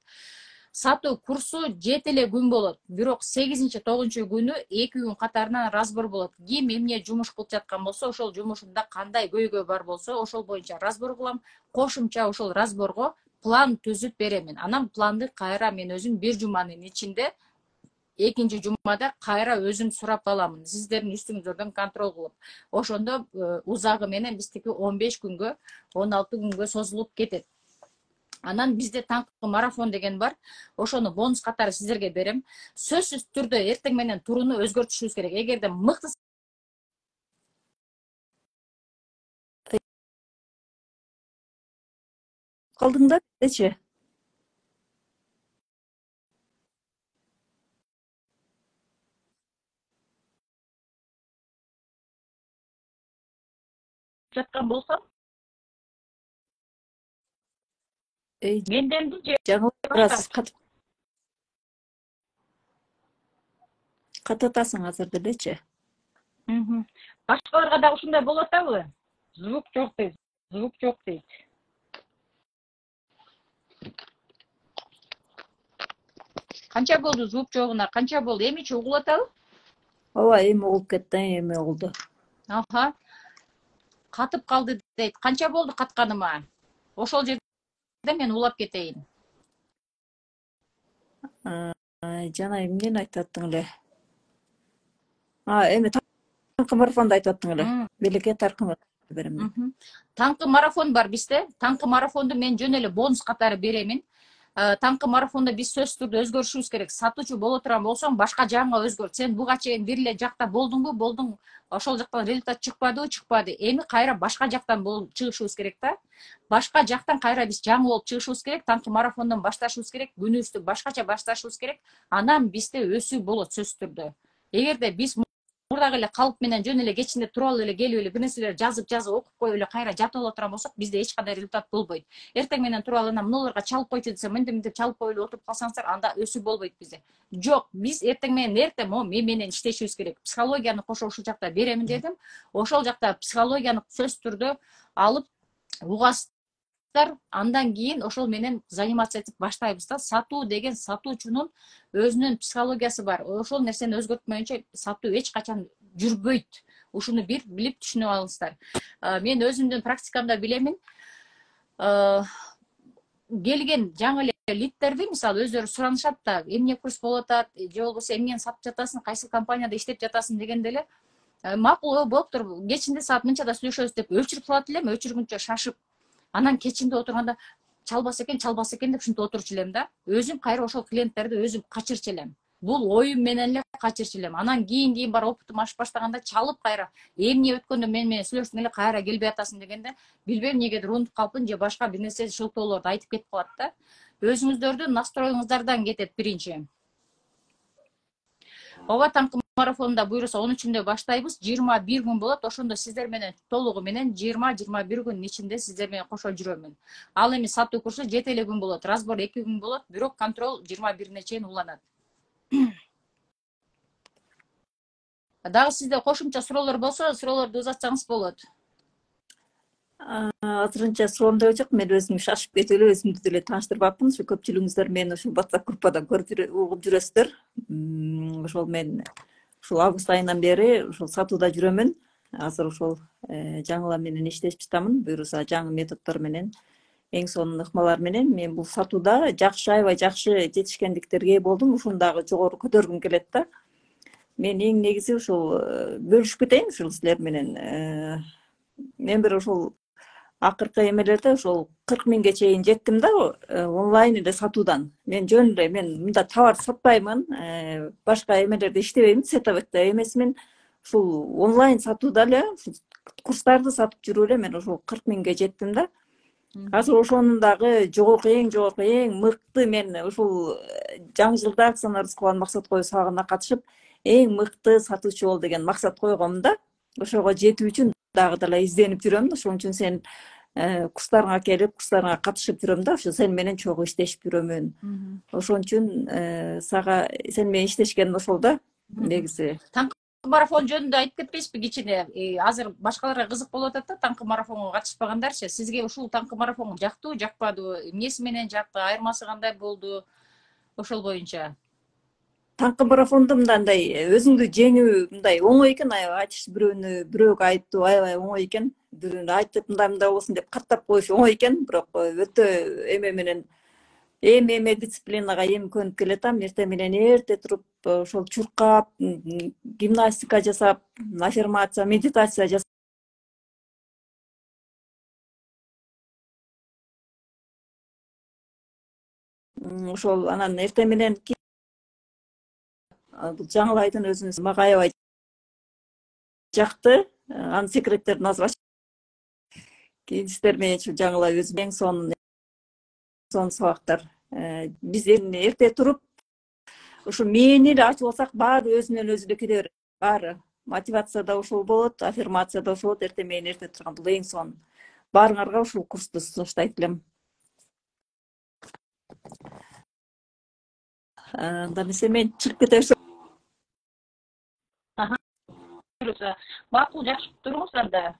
Сатуу курсу 7 эле күн болот. Бирок 8-9 күнү 2 күн катарынан разбор болот. Ким эмне жумуш кылып жаткан болсо, ошол жумушунда кандай көйгөй бар болсо, ошол боюнча разбор кылам. Кошумча ошол разборго план түзүп беремин. Анан планды кайра мен өзүм бир жуманын ичинде, экинчи жумада кайра өзүм сурап аламын. Сиздердин үстүңүздөрдөн контрол кылып. Ошондо узагы менен биздики 15 күнгө, 16 күнгө созулуп кетет. Анан бизде таңкы марафон деген бар. Ошону бонус катары сиздерге берем. Сөзсүз түрдө эртең менен турууну өзгөртүшүбүз керек. Эгерде мыкты калдыңдар дечи. жаткан болсо, менден жаңы бираз кататасың азыр делечи. Башкаларга дагы ушундай болуп атабы? Звук жок дейт. Канча болду звук жогуна? Канча болду? Эмичи угулуп атабы? Ооба, эми угулуп кетти, эми угулду. Аха. Катып калды дейт. Канча болду катканыма? Ошол жерде мен улап кетейин. Жана эмнени айтып аттың эле? Эми таңкы марафонду айтып аттың эле. Белекке таркымы беремин. Таңкы марафон бар бизде. Таңкы марафонду мен жөн эле бонус катары беремин. Таңкы марафонда биз сөзсүз түрдө өзгөрүшүбүз керек. Сатуучу боло турган болсоң, башка жагыңа өзгөрт. Сен буга чейин бир эле жакта болдуңбу? Болдуң. Ошол жактан результат чыкпадыбы? Чыкпады. Эми кайра башка жактан чыгышыбыз керек да. Башка жактан кайра биз жаңы болуп чыгышыбыз керек. Таңкы марафондон башташыбыз керек. Күнүбүздү башкача башташыбыз керек. Анан бизде өсүү болот сөзсүз түрдө. Эгерде биз мурдагы эле калып менен жөн эле кечинде туруп алып эле келип эле бир нерселерди жазып окуп коюп эле кайра жатып ала турган болсок бизде эч кандай результат болбойт. Эртең менен туруп алып мыналарга чалып койчу десем мынтип чалып коюп эле отуруп калсаңыздар анда өсүү болбойт бизде. Жок, биз эртең менен эртең мен менен иштешибиз керек. Психологияны кошо ушул жакта беремин дедим. Ошол жакта психологияны сөзсүз түрдө алып угасыздар. Андан кийин ошол менен заниматься этип баштайбыз да. Сатуу деген сатуучунун өзүнүн психологиясы бар. Ошол нерсени өзгөртмөйүнчө сатуу эч качан жүрбөйт. Ушуну билип түшүнүп алыңыздар. Мен өзүмдүн практикамда билемин. Келген жаңы эле лидтерди мисалы өздөрү суранышат да, эмне курс болуп атат, же болбосо эмнени сатып жатасың, кайсы компанияда иштеп жатасың дегенде эле макул болуптур. Кечинде саат мынчада сүйлөшөбүз деп өчүрүп салат элем, өчүргүнчө шашып. Анан кечинде отурганда чалбаса экен деп ушинтип отурчу элем да. Өзүм кайра ошол клиенттерди өзүм качырчу элем. Бул оюм менен эле качырчу элем. Анан кийин бар опытым ашып баштаганда чалып кайра эмне өткөндө менен сүйлөштүң эле кайра келбей атасың дегенде билбейм эмнегедир унутуп калыппын же башка бир нерсе шылтоолорду айтып кетип калат да. Өзүңүздөрдүн настроюңуздардан кетет биринчи. Ооба, таңкы марафонунда буйруса 13-ндө баштайбыз. 21 күн болот. Ошондо сиздер менен толугу менен 20-21 күн ичинде сиздер менен кошо жүрөмүн. Ал эми сатуу курсу 7 эле күн болот. Разбор 2 күн болот, бирок контрол 21-ине чейин уланат. Дагы сизде кошумча суроолор болсо, суроолорду узатсаңыз болот. Азырынча суроомдор жок. Мен өзүм шашып кетип эле өзүмдү деле тааныштырбапмын. Ушу көпчүлүгүңүздөр мени ушу WhatsApp группада угуп жүрөсүздөр. Ошол мен ушул август айынан бери ушул сатууда жүрөмүн. Азыр ошол жаңылар менен иштешип жатамын. Буюрса жаңы методдор менен, эң сонун ыкмалар менен мен бул сатууда аябай жакшы жетишкендиктерге болдум. Ушуну дагы жогору көтөргүм келет да. Мен эң негизи ушул бөлүшүп кетейин ушул силер менен. Мен бир ушул акыркы эмелерде ушул 40 миңге чейин жеттим да, онлайн эле сатуудан. Мен жөн эле мында товар сатпаймын, башка эмелерде иштебеймин, сетовекте эмесмин. Ушул онлайн сатууда эле курстарды сатып жүрүп эле мен ушул 40 миңге жеттим да. Азыр ошонун дагы жогорку эң мыкты мен ушул жаңы жылда Оксана Рыскулованын максат коюу сабагына катышып, эң мыкты сатуучу бол деген максат койгом да. Ошого жетүү үчүн дагы деле изденип жүрөм. Ошон үчүн сен курстарыңа келип, курстарыңа катышып жүрөм да. Ошо сен менен чогуу иштешип жүрөмүн. Ошон үчүн сага сен менен иштешкен ошол да негизи. Таңкы марафон жөнүндө айтып кетпейсизби кичине? Азыр башкаларга кызык болуп атат да, таңкы марафонго катышпагандарчы. Сизге ушул таңкы марафон жактыбы, жакпадыбы? Эмнеси менен жакты, айырмасы кандай болду? Ошол боюнча. Таңкы марафондо мындай өзүңдү жеңүү мындай оңой экен, айтыш бирөөгө айтуу аябай оңой экен. Бирөөнү айтып мындай болсун деп каттап коюш оңой экен, бирок өтө эме менен эме дисциплинага көнүп келатам. Эртең менен эрте туруп ошол чуркап, гимнастика жасап, аффирмация, медитация жасап ошол анан эртең менен бул жаңылайдын өзүнүн мага аябай жакты. Анын секреттерин азыр кийин сиздер менен жаңылай өзүм эң сонун сабактар. Биз эрте туруп ушу мээни эле ачып алсак, баары өзүнөн өзү эле кете берет. Баары мотивация да ошол болот, аффирмация да ошол болот. Эртең менен эрте турган бул эң сонун. Баарыңарга ушул курсту сунуштайт элем. Анда эмесе мен чыгып кетебиз. Макул, жакшы туруңуз анда.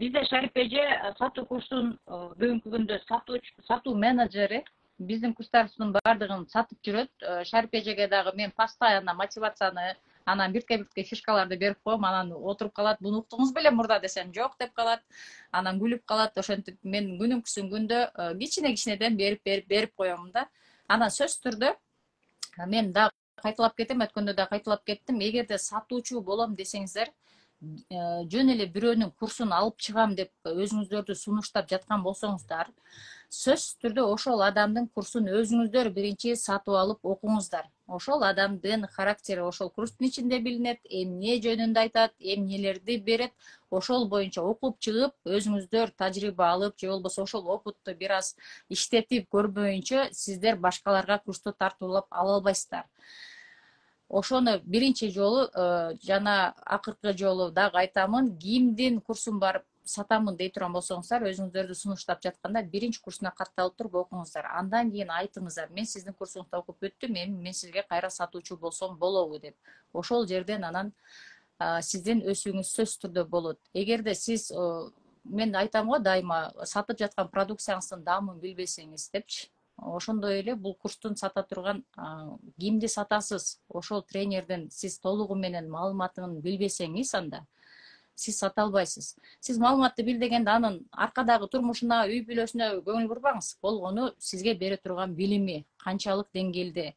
Бизде Шарип эже сатуу курсун бүгүнкү күндө сатуу менеджери биздин курстарыбыздын баардыгын сатып жүрөт. Шарип эжеге дагы мен постоянно мотивацияны, анан бирке фишкаларды берип коем, анан отуруп калат. Буну уктуңуз беле мурда десем жок деп калат. Анан күлүп калат. Ошентип мен күнүмкүсүн күндө кичинеден берип коем да. Анан сөзсүз түрдө мен дагы кайталап кетем, өткөндө да кайталап кеттим. Эгерде сатуучу болом десеңиздер, жөн эле бирөөнүн курсун алып чыгам деп өзүңүздөрдү сунуштап жаткан болсоңуздар, сөзсүз түрдө ошол адамдын курсун өзүңүздөр биринчи сатып алып окуңуздар. Ошол адамдын характери ошол курстун ичинде билинет, эмне жөнүндө айтат, эмнелерди берет. Ошол боюнча окуп чыгып, өзүңүздөр тажрыйба алып, же болбосо ошол опытту бир аз иштетип көрбөйүнчө сиздер башкаларга курсту тартуулап ала албайсыздар. ошону биринчи жолу жана акыркы жолу дагы айтамын, кийимдин курсун барып сатамын дей турган болсоңуздар, өзүңүздөрдү сунуштап жатканда биринчи курсуна катталып туруп окуңуздар. Андан кийин айтыңыздар, мен сиздин курсуңузду окуп бүттүм, мен сизге кайра сатуучу болсом болобу деп. Ошол жерден анан сиздин өсүүңүз сөзсүз түрдө болот. Эгерде сиз мен айтам го дайыма, сатып жаткан продукцияңыздын даамын билбесеңиз депчи, ошондой эле бул курстун сата турган кимди сатасыз, ошол тренердин сиз толугу менен маалыматын билбесеңиз, анда сиз сата албайсыз. Сиз маалыматты бил дегенде анын аркадагы турмушуна, үй бүлөсүнө көңүл бурбаңыз. Болгону сизге бере турган билими канчалык деңгээлде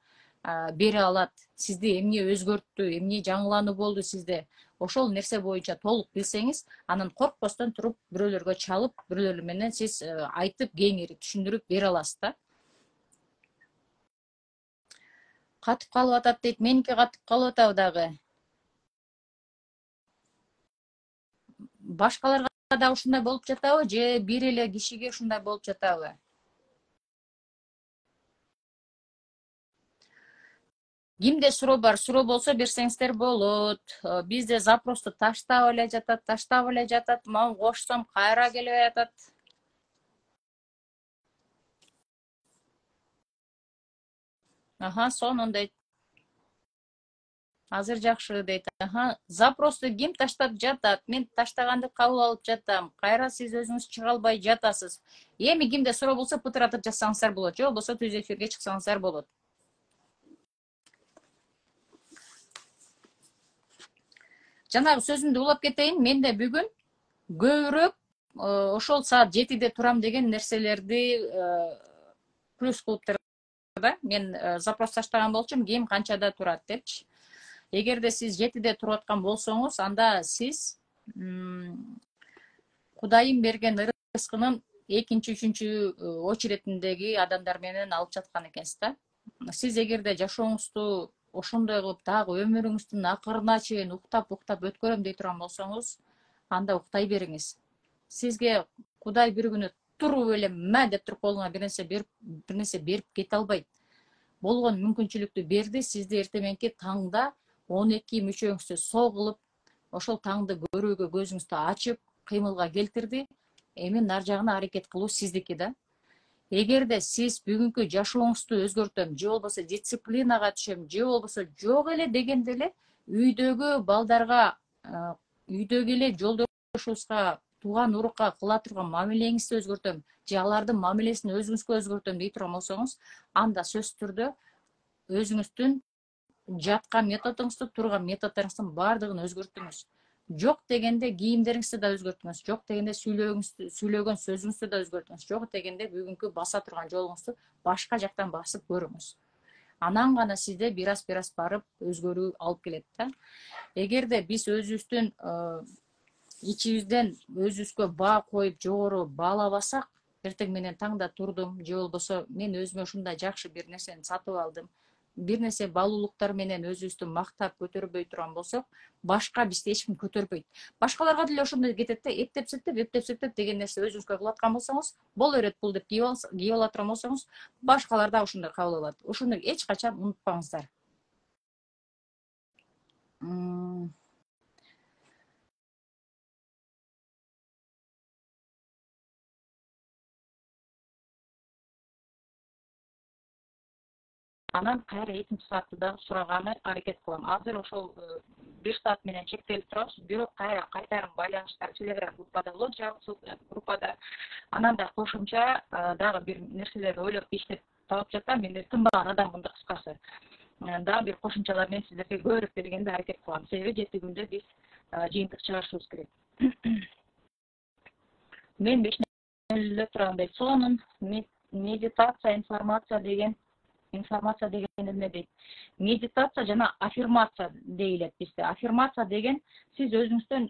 бере алат, сизди эмне өзгөрттү, эмне жаңылануу болду сизде, ошол нерсе боюнча толук билсеңиз, анан коркпостон туруп бирөөлөргө чалып, бирөөлөр менен сиз айтып, кеңири түшүндүрүп бере аласыз да. Катып калып атат дейт, меники катып калып атабы дагы. Башкаларга да ушундай болуп жатабы, же бир эле кишиге ушундай болуп жатабы? Кимде суроо бар, суроо болсо берсеңиздер болот. Бизде запросто таштап эле жатат, мага кошсом кайра келбей атат. Сонун дейт. Азыр жакшы дейт. Запросто ким таштап жатат? Мен таштаганды кабыл алып жатам. Кайра сиз өзүңүз чыга албай жатасыз. Эми кимде суроо болсо пытыратып жазсаңыздар болот, же болбосо түз эфирге чыксаңыздар болот. Жанагы сөзүмдү улап кетейин, менде бүгүн көбүрөөк ошол саат 7-де турам деген нерселерди плюс кылып да. Мен запрос таштаган болчумун, ким канчада турат депчи. Эгерде сиз 7-де туруп аткан болсоңуз, анда сиз Кудайым берген ырыскынын экинчи, үчүнчү очеретиндеги адамдар менен алып жаткан экенсиз да. Сиз эгерде жашооңузду ошондой кылып дагы өмүрүңүздүн акырына чейин уктап өткөрөм дей турган болсоңуз, анда уктай бериңиз. Сизге Кудай бир күнү туруп эле мә деп туруп колуңа бир нерсе берип кете албайт. Болгон мүмкүнчүлүктү берди, сизди эртең таңда 12 мүчөңүздү согулуп, ошол таңды көрүүгө көзүңүздү ачып, кыймылга келтирди. Эми нар жагына аракет кылуу сиздики да. Эгерде сиз бүгүнкү жашооңузду өзгөртөм, же болбосо дисциплинага түшөм, же болбосо жок эле дегенде эле үйдөгү балдарга, үйдөгү эле жолдошубузга, тууган урукка кыла турган мамилеңизди өзгөртөм, же алардын мамилесин өзүңүзгө өзгөртөм дей турган болсоңуз, анда сөзсүз түрдө өзүңүздүн жаткан методуңузду, турган методдоруңуздун баардыгын өзгөрттүңүз. Жок дегенде кийимдериңизди да өзгөртүңүз, жок дегенде сүйлөгөн сөзүңүздү да өзгөртүңүз, жок дегенде бүгүнкү баса турган жолуңузду башка жактан басып көрүңүз. Анан гана сизде бир аз барып өзгөрүү алып келет да. Эгерде биз өзүбүздүн ичибизден өзүбүзгө баа коюп жогору баалабасак, эртең менен таңда турдум, же болбосо мен өзүмө ушундай жакшы бир нерсени сатып алдым, бир нерсе баалуулуктар менен өзүбүздү мактап көтөрбөй турган болсок, башка бизди эч ким көтөрбөйт. Башкаларга деле ошондой кетет да, эптеп септеп деген нерсе өзүңүзгө кылаткан болсоңуз, боло берет бул деп кийип ала турган болсоңуз, башкалар да ошондой кабыл алат. Ошону эч качан унутпаңыздар. Анан кайра экинчи саатты дагы сураганы аракет кылам. Азыр ошол 1 саат менен чектелип турабыз. Бирок кайра кайтарым байланыштар Telegram группада болот, жабык группада. Анан да кошумча дагы бир нерселерди ойлоп иштеп таап жатам. Мен тынбаган адаммын да кыскасы. Дагы бир кошумчалар менен сиздерге көбүрөөк бергенди аракет кылам. Себеби 7 күндө биз жыйынтык чыгарышыбыз керек. Мен 5 нөлдө турам дейт. Сонун медитация, информация деген эме дейт. Медитация жана аффирмация дейилет бизде. Аффирмация деген сиз өзүңүздүн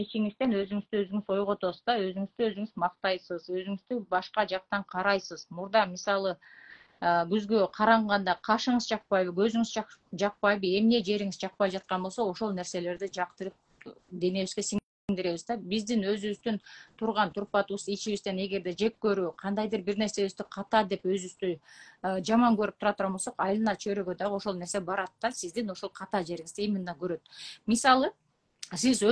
ичиңизден өзүңүз ойготосуз да, өзүңүз мактайсыз, өзүңүздү башка жактан карайсыз. Мурда мисалы күзгө каранганда кашыңыз жакпайбы, көзүңүз жакпайбы, эмне жериңиз жакпай жаткан болсо, ошол нерселерди жактырып денебизге сиңдиребиз да. Биздин өзүбүздүн турган турпатыбыз, ичибизден эгерде жек көрүү, кандайдыр бир нерсебизди ката деп өзүбүздү жаман көрүп тура турган болсок, айылына чөйрөгө дагы ошол нерсе барат да, сиздин ошол ката жериңизди именно көрөт. Мисалы, сиз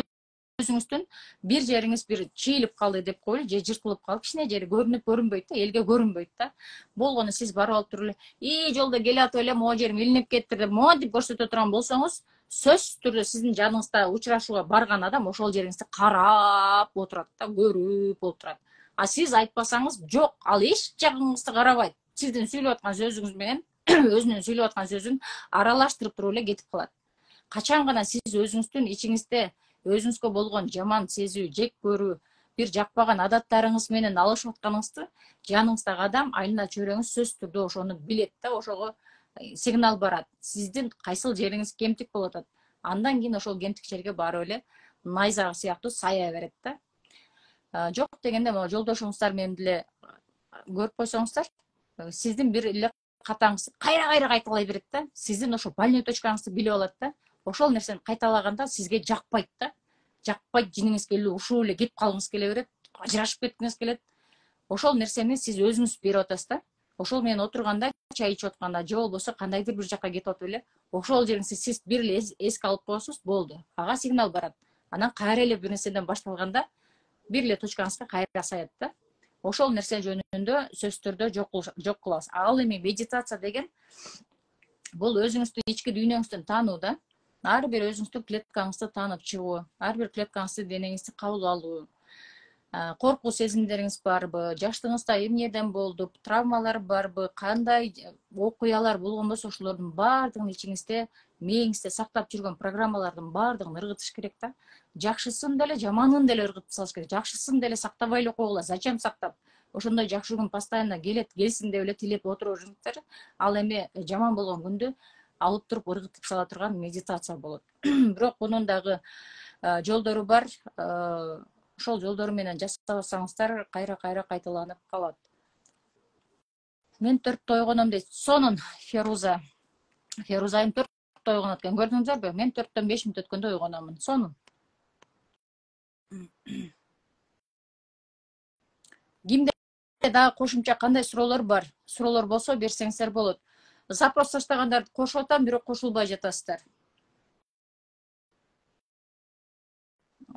өзүңүздүн бир жериңиз бир чийилип калды деп коелу, же жыртылып калып, кичине жери көрүнбөйт да, элге көрүнбөйт да. Болгону сиз барып алып туруп эле, жолдо келатып эле могу жерим илинип кетти деп монтип көрсөтө турган болсоңуз, сөзсүз түрдө сиздин жаныңызда учурашууга барган адам ошол жериңизди карап отурат да, көрүп отурат. А сиз айтпасаңыз, жок, ал эч жагыңызды карабайт. Сиздин сүйлөп аткан сөзүңүз менен өзүнүн сүйлөп аткан сөзүн аралаштырып туруп эле кетип калат. Качан гана сиз өзүңүздүн ичиңизде өзүңүзгө болгон жаман сезүү, жек көрүү, бир жакпаган адаттарыңыз менен алышып атканыңызды жаныңыздагы адам, айылына чөйрөңүз сөзсүз түрдө ошону билет да, ошого сигнал барат. Сиздин кайсыл жериңиз кемтик болуп атат. Андан кийин ошол кемтик жерге барып эле найза сыяктуу сая берет да. Жок дегенде могу жолдошуңуздар менен деле көрүп койсоңуздар, сиздин бир эле катаңыз кайра кайталай берет да. Сиздин ошо больной точкаңызды билип алат да. Ошол нерсени кайталаганда сизге жакпайт да. Жакпайт, жиниңиз келип ушуп эле кетип калгыңыз келе берет, ажырашып кеткиңиз келет. Ошол нерсени сиз өзүңүз берип атасыз да. Ошол менен отурганда, чай ичип атканда, же болбосо кандайдыр бир жакка кетип атып эле, ошол жериңизди сиз бир эле эске алып коесуз, болду. Ага сигнал барат. Анан кайра эле бир нерседен башталганда бир эле точкаңызга кайра саят да. Ошол нерсе жөнүндө сөзсүз түрдө жок кылабыз. Ал эми медитация деген бул өзүңүздү ички дүйнөңүздүн таануу да. Ар бир өзүңүздүн клеткаңызды таанып чыгуу, ар бир клеткаңызды денеңизди кабыл алуу. Коркуу сезимдериңиз барбы, жаштыгыңызда эмнеден болду, травмалар барбы, кандай окуялар болгон болсо, ошолордун баардыгын ичиңизде, мээңизде сактап жүргөн программалардын баардыгын ыргытыш керек да. Жакшысын деле, жаманын деле ыргытып салыш керек. Жакшысын деле сактабай эле койгула, зачем сактап? Ошондой жакшы күн постоянно келсин деп эле тилеп отуруп жүрүңүздөр. Ал эми жаман болгон күндү алып туруп ыргытып сала турган медитация болот. Бирок мунун дагы жолдору бар. Ошол жолдору менен жасабасаңыздар кайра кайталанып калат. Мен 4 тойгоном дейт. Сонун Феруза. Ферузайым 4 тойгонот экен. Көрдүңүздөрбү? Мен 4төн 5 мүнөт өткөндө ойгономун. Сонун. Кимде дагы кошумча кандай суроолор бар? Суроолор болсо берсеңиздер болот. Запрос таштагандарды кошуп атам, бирок кошулбай жатасыздар.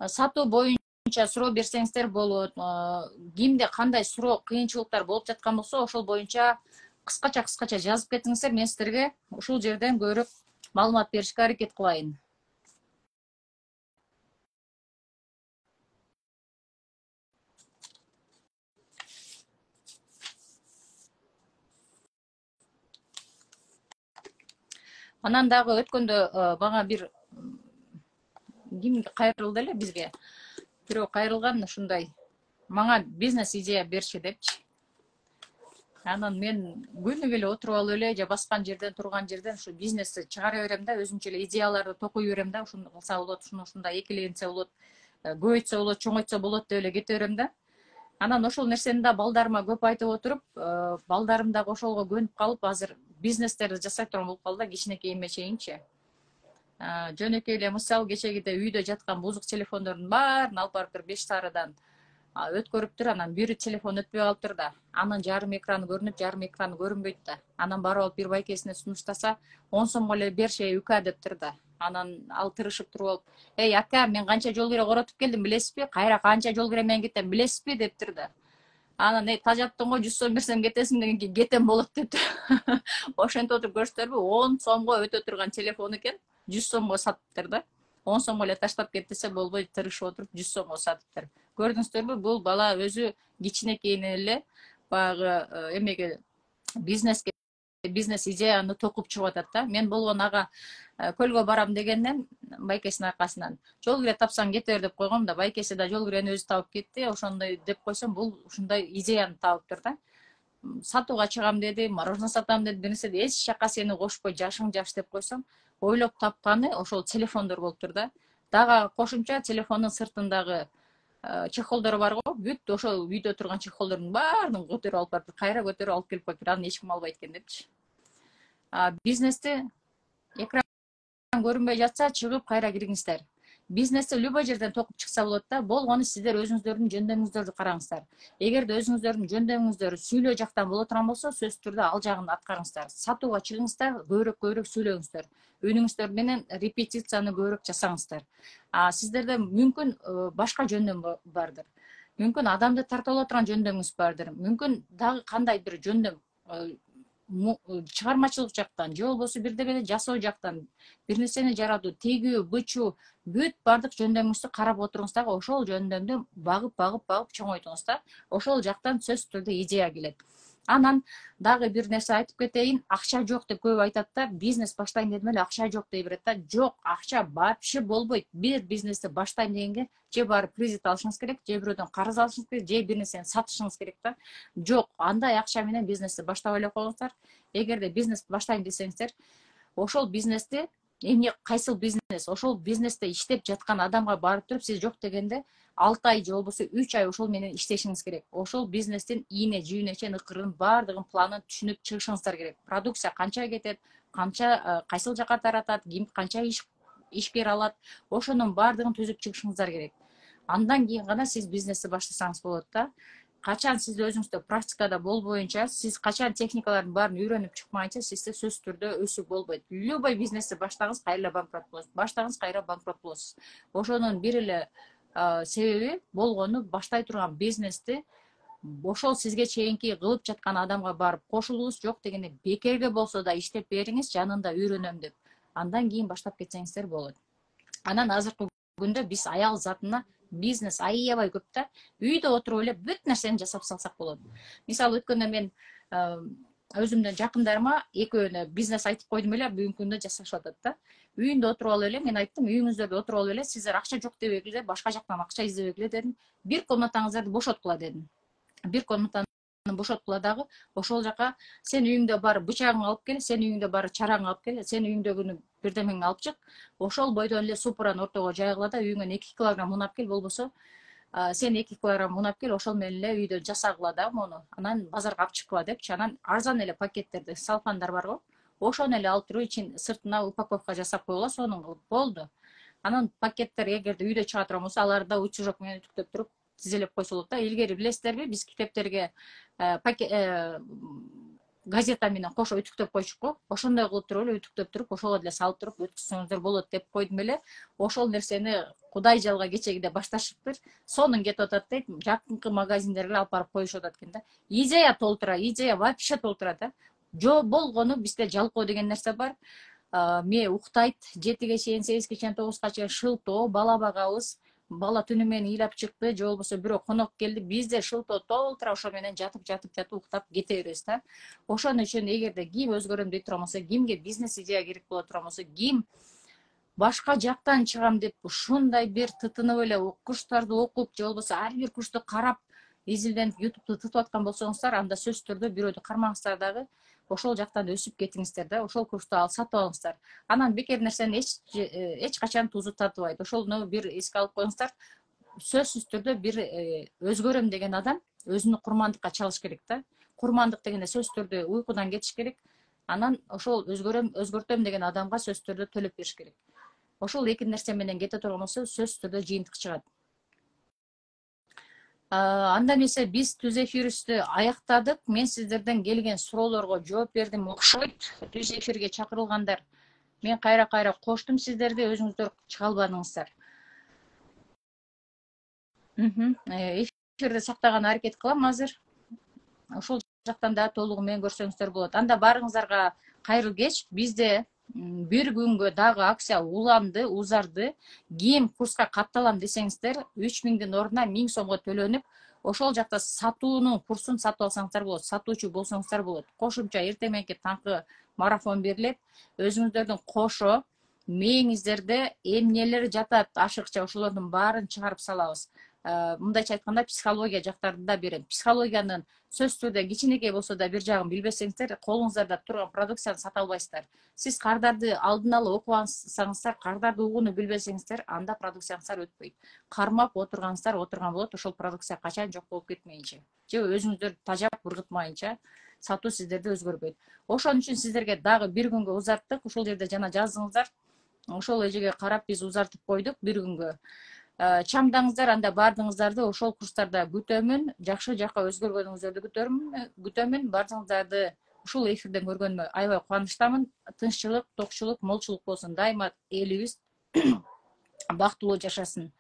Сатуу боюнча суроо берсеңиздер болот. Кимде кандай суроо, кыйынчылыктар болуп жаткан болсо, ошол боюнча кыскача жазып кетиңиздер. Мен сиздерге ушул жерден көрүп маалымат беришке аракет кылайын. Анан дагы өткөндө мага бир ким кайрылды эле бизге. Бирөө кайрылган ушундай. Мага бизнес идея берчи депчи. Анан мен күнү эле отуруп алып эле же баскан жерден, турган жерден ушу бизнести чыгара берем да, өзүмчө эле идеяларды токуй берем да, ушуну кылса болот, ушундай экиленсе болот, көбөйтсө болот, чоңойтсо болот деп эле кете берем да. Анан ошол нерсени да балдарыма көп айтып отуруп, балдарым дагы ошолго көнүп калып, азыр бизнестерди жасай турган болуп калды, кичинекейиме чейинчи. Жөнөкөй эле мисал, кечегиде үйдө жаткан бузук телефондордун баарын алып барып туруп 5 сарыдан өткөрүптүр, анан бири телефон өтпөй калыптыр да. Анын жарым экраны көрүнүп, жарым экраны көрүнбөйт да. Анан барып алып бир байкесине сунуштаса, 10 сомго эле берши үка дептир да. Анан ал тырышып туруп алып, "Эй, ака, мен канча жол кире коротуп келдим, билесизби? Кайра канча жол кире менен кетем, билесизби?" дептир да. Анан тажаттың го 100 сом берсем кетесиң деген кийин кетем болот дептир. Ошентип отуруп көрүштүрбү? 10 сомго өтө турган телефон экен, 100 сомго сатыптыр да. 10 сомго эле таштап кет десе болбой, тырышып отуруп 100 сомго сатыптыр. Көрдүңүздөрбү? Бул бала өзү кичинекейинен эле баягы эмеге бизнес идеяны токуп чыгып атат да. Мен болгон ага көлгө барам дегенден байкесинин аркасынан жол кире тапсаң кете бер деп койгом да, байкеси да жол кирени өзү табып кетти. Ошондой деп койсом, бул ушундай идеяны табыптыр да. Сатууга чыгам деди, мороженое сатам деди, бир нерсе эч жакка сени кошпой, жашың жаш деп койсом, ойлоп тапканы ошол телефондор болуптур да. Дагы кошумча телефондун сыртындагы чехолдору бар го, бүт ошол үйдө турган чехолдордун баарын көтөрүп алып барып, кайра көтөрүп алып келип коюптур. Аны эч ким албайт экен депчи. Бизнести экран көрүнбөй жатса, чыгып кайра киргиңиздер. бизнести любой жерден токуп чыкса болот да. Болгону сиздер өзүңүздөрдүн жөндөмүңүздөрдү караңыздар. Эгерде өзүңүздөрдүн жөндөмүңүздөр сүйлөө жактан боло турган болсо, сөзсүз түрдө ал жагын аткарыңыздар. Сатууга чыгыңыздар, көбүрөөк сүйлөңүздөр. Үнүңүздөр менен репетицияны көбүрөөк жасаңыздар. Сиздерде мүмкүн башка жөндөм бардыр. Мүмкүн адамды тартып турган жөндөмүңүз бардыр. Мүмкүн дагы кандайдыр жөндөм чыгармачылык жактан же болбосо бирдемени жасоо жактан бир нерсени жаратуу, тегүү, бычуу бүт бардык жөндөмүңүздү карап отуруңуз дагы ошол жөндөмдү багып чоңойтуңуз да. Ошол жактан сөзсүз түрдө идея келет. Анан дагы бир нерсе айтып кетейин. Акча жок деп көп айтат да. Бизнес баштайын дедим эле акча жок дей берет да. Жок, акча вообще болбойт. Бир бизнести баштайм дегенге же барып кредит алышыңыз керек, же бирөөдөн карыз алышыңыз керек, же бир нерсени сатышыңыз керек да. Жок, андай акча менен бизнести баштап эле коюңуздар. Эгерде бизнес баштайм десеңиздер, ошол бизнести эмне кайсыл бизнес, ошол бизнесте иштеп жаткан адамга барып туруп сиз жок дегенде 6 ай же болбосо 3 ай ошол менен иштешиңиз керек. Ошол бизнестин ийне жүүнө чейин ыкырын бардыгын планын түшүнүп чыгышыңыздар керек. Продукция канча кетет, канча кайсыл жака таратат, ким канча ишкер алат, ошонун бардыгын түзүп чыгышыңыздар керек. Андан кийин гана сиз бизнести баштасаңыз болот да. Качан сиз өзүңүздө практикада болбоюнча, сиз качан техникалардын баарын үйрөнүп чыкмайынча, сизде сөзсүз түрдө өсүү болбойт. Любой бизнести баштагыз, кайра банкрот болосуз. Баштагыз, кайра банкрот болосуз. Ошонун бир эле себеби болгону баштай турган бизнести ошол сизге чейинки кылып жаткан адамга барып кошулуңуз, жок дегенде бекерге болсо да иштеп бериңиз, жанында үйрөнөм деп. Андан кийин баштап кетсеңиздер болот. Анан азыркы күндө биз аял затына бизнес аябай көп да. Үйдө отуруп эле бүт нерсени жасап салсак болот. Мисалы өткөндө мен өзүмдүн жакындарыма экөөнө бизнес айтып койдум эле, бүгүнкү күндө жасашып атат да. Үйүндө отуруп алып эле, мен айттым, үйүңүздөрдө отуруп алып эле, сиздер акча жок дебегиле, башка жактан акча издебегиле дедим. Бир комнатаңыздарды бошоткула дедим. Бир комнатаны бошоткула дагы, ошол жака сен үйүңдө бар бычагыңды алып кел, сен үйүңдө бар чараңды алып кел, сен үйүңдөгүнү бирдемеңди алып чык. Ошол бойдон эле супураны ортого жайгыла да, үйүңөн 2 килограмм унап кел, болбосо сен 2 килограмм унап кел, ошол менен эле үйдө жасагыла да мону. Анан базарга алып чыккыла депчи. Анан арзан эле пакеттерди, салфандар бар го. Ошону эле алып туруп ичин сыртына упаковка жасап койгула, сонун кылып болду. Анан пакеттер эгерде үйдө чыга турган болсо, аларды утюжок менен үтүктөп туруп тизелеп койсо болот да. Илгери билесиздерби, биз китептерге газета менен кошо үтүктөп койчук го. Ошондой кылып туруп эле үтүктөп туруп, ошого деле салып туруп өткөзсөңүздөр болот деп койдум эле. Ошол нерсени Кудай жалга кечегиде башташыптыр. Сонун кетип атат дейт. Жакынкы магазиндерге алып барып коюшуп атат экен да. Идея толтура, идея вообще толтура да. Жо болгону бизде жалкоо деген нерсе бар. Ме уктайт, 7ге чейин, 8ге чейин, 9га чейин шылтоо, бала багабыз. Бала түнү менен ыйлап чыкты, же болбосо бирөө конок келди, бизде шылтоо толтура, ошо менен жатып уктап кете беребиз да. Ошон үчүн эгерде ким өзгөрөм дей турган болсо, кимге бизнес идея керек боло турган болсо, ким башка жактан чыгам деп ушундай бир тытынып эле курстарды окуп, же болбосо ар бир курсту карап, изилденип, ютубту тытып аткан болсоңуздар, анда сөзсүз түрдө бирөөдү кармаңыздар дагы, ошол жактан өсүп кетиңиздер да, ошол курсту сатып алыңыздар. Анан бекер нерсени эч качан тузу татыбайт. Ошону бир эске алып коюңуздар. Сөзсүз түрдө бир өзгөрөм деген адам өзүнү курмандыкка чалыш керек да. Курмандык дегенде сөзсүз түрдө уйкудан кетиш керек. Анан ошол өзгөртөм деген адамга сөзсүз түрдө төлөп бериш керек. Ошол эки нерсе менен кете турган болсо, сөзсүз түрдө жыйынтык чыгат. Анда эмесе биз түз эфирибизди аяктадык. Мен сиздерден келген суроолорго жооп бердим окшойт. Түз эфирге чакырылгандар, мен кайра коштум сиздерди, өзүңүздөр чыга албадыңыздар. Эфирди сактаганга аракет кылам азыр. Ошол жактан да толугу менен көрсөңүздөр болот. Анда баарыңыздарга кайрылуу кеч. Бизде бир күнгө дагы акция уланды, узарды. Ким курска катталам десеңиздер, 3000дин ордуна 1000 сомго төлөнүп, ошол жакта сатуунун курсун сатып алсаңыздар болот, сатуучу болсоңуздар болот. Кошумча эртең мененки таңкы марафон берилет. Өзүңүздөрдүн кошо мээңиздерде эмнелер жатат, ашыкча ошолордун баарын чыгарып салабыз. Мындайча айтканда, психология жактарын да берем. Психологиянын сөзсүз түрдө кичинекей болсо да бир жагын билбесеңиздер, колуңуздарда турган продукцияны сата албайсыздар. Сиз кардарды алдын ала окуп алсаңыздар, кардарды угууну билбесеңиздер, анда продукцияңыздар өтпөйт. Кармап отурган болот, ошол продукция качан жок болуп кетмейинче, же өзүңүздөрдү тажап бургутмайынча сатуу сиздерде өзгөрбөйт. Ошон үчүн сиздерге дагы бир күнгө узарттык. Ушул жерде жана жаздыңыздар. ошол эжеге карап биз узартып койдук бир күнгө. Чамдаңыздар, анда бардыңыздарды ошол курстарда күтөмүн. Жакшы жакка өзгөргөнүңүздөрдү күтөмүн. Бардыңыздарды ушул эфирден көргөнүмө аябай кубанычтамын. Тынччылык, токчулук, молчулук болсун. Дайыма элибиз бактылуу жашасын.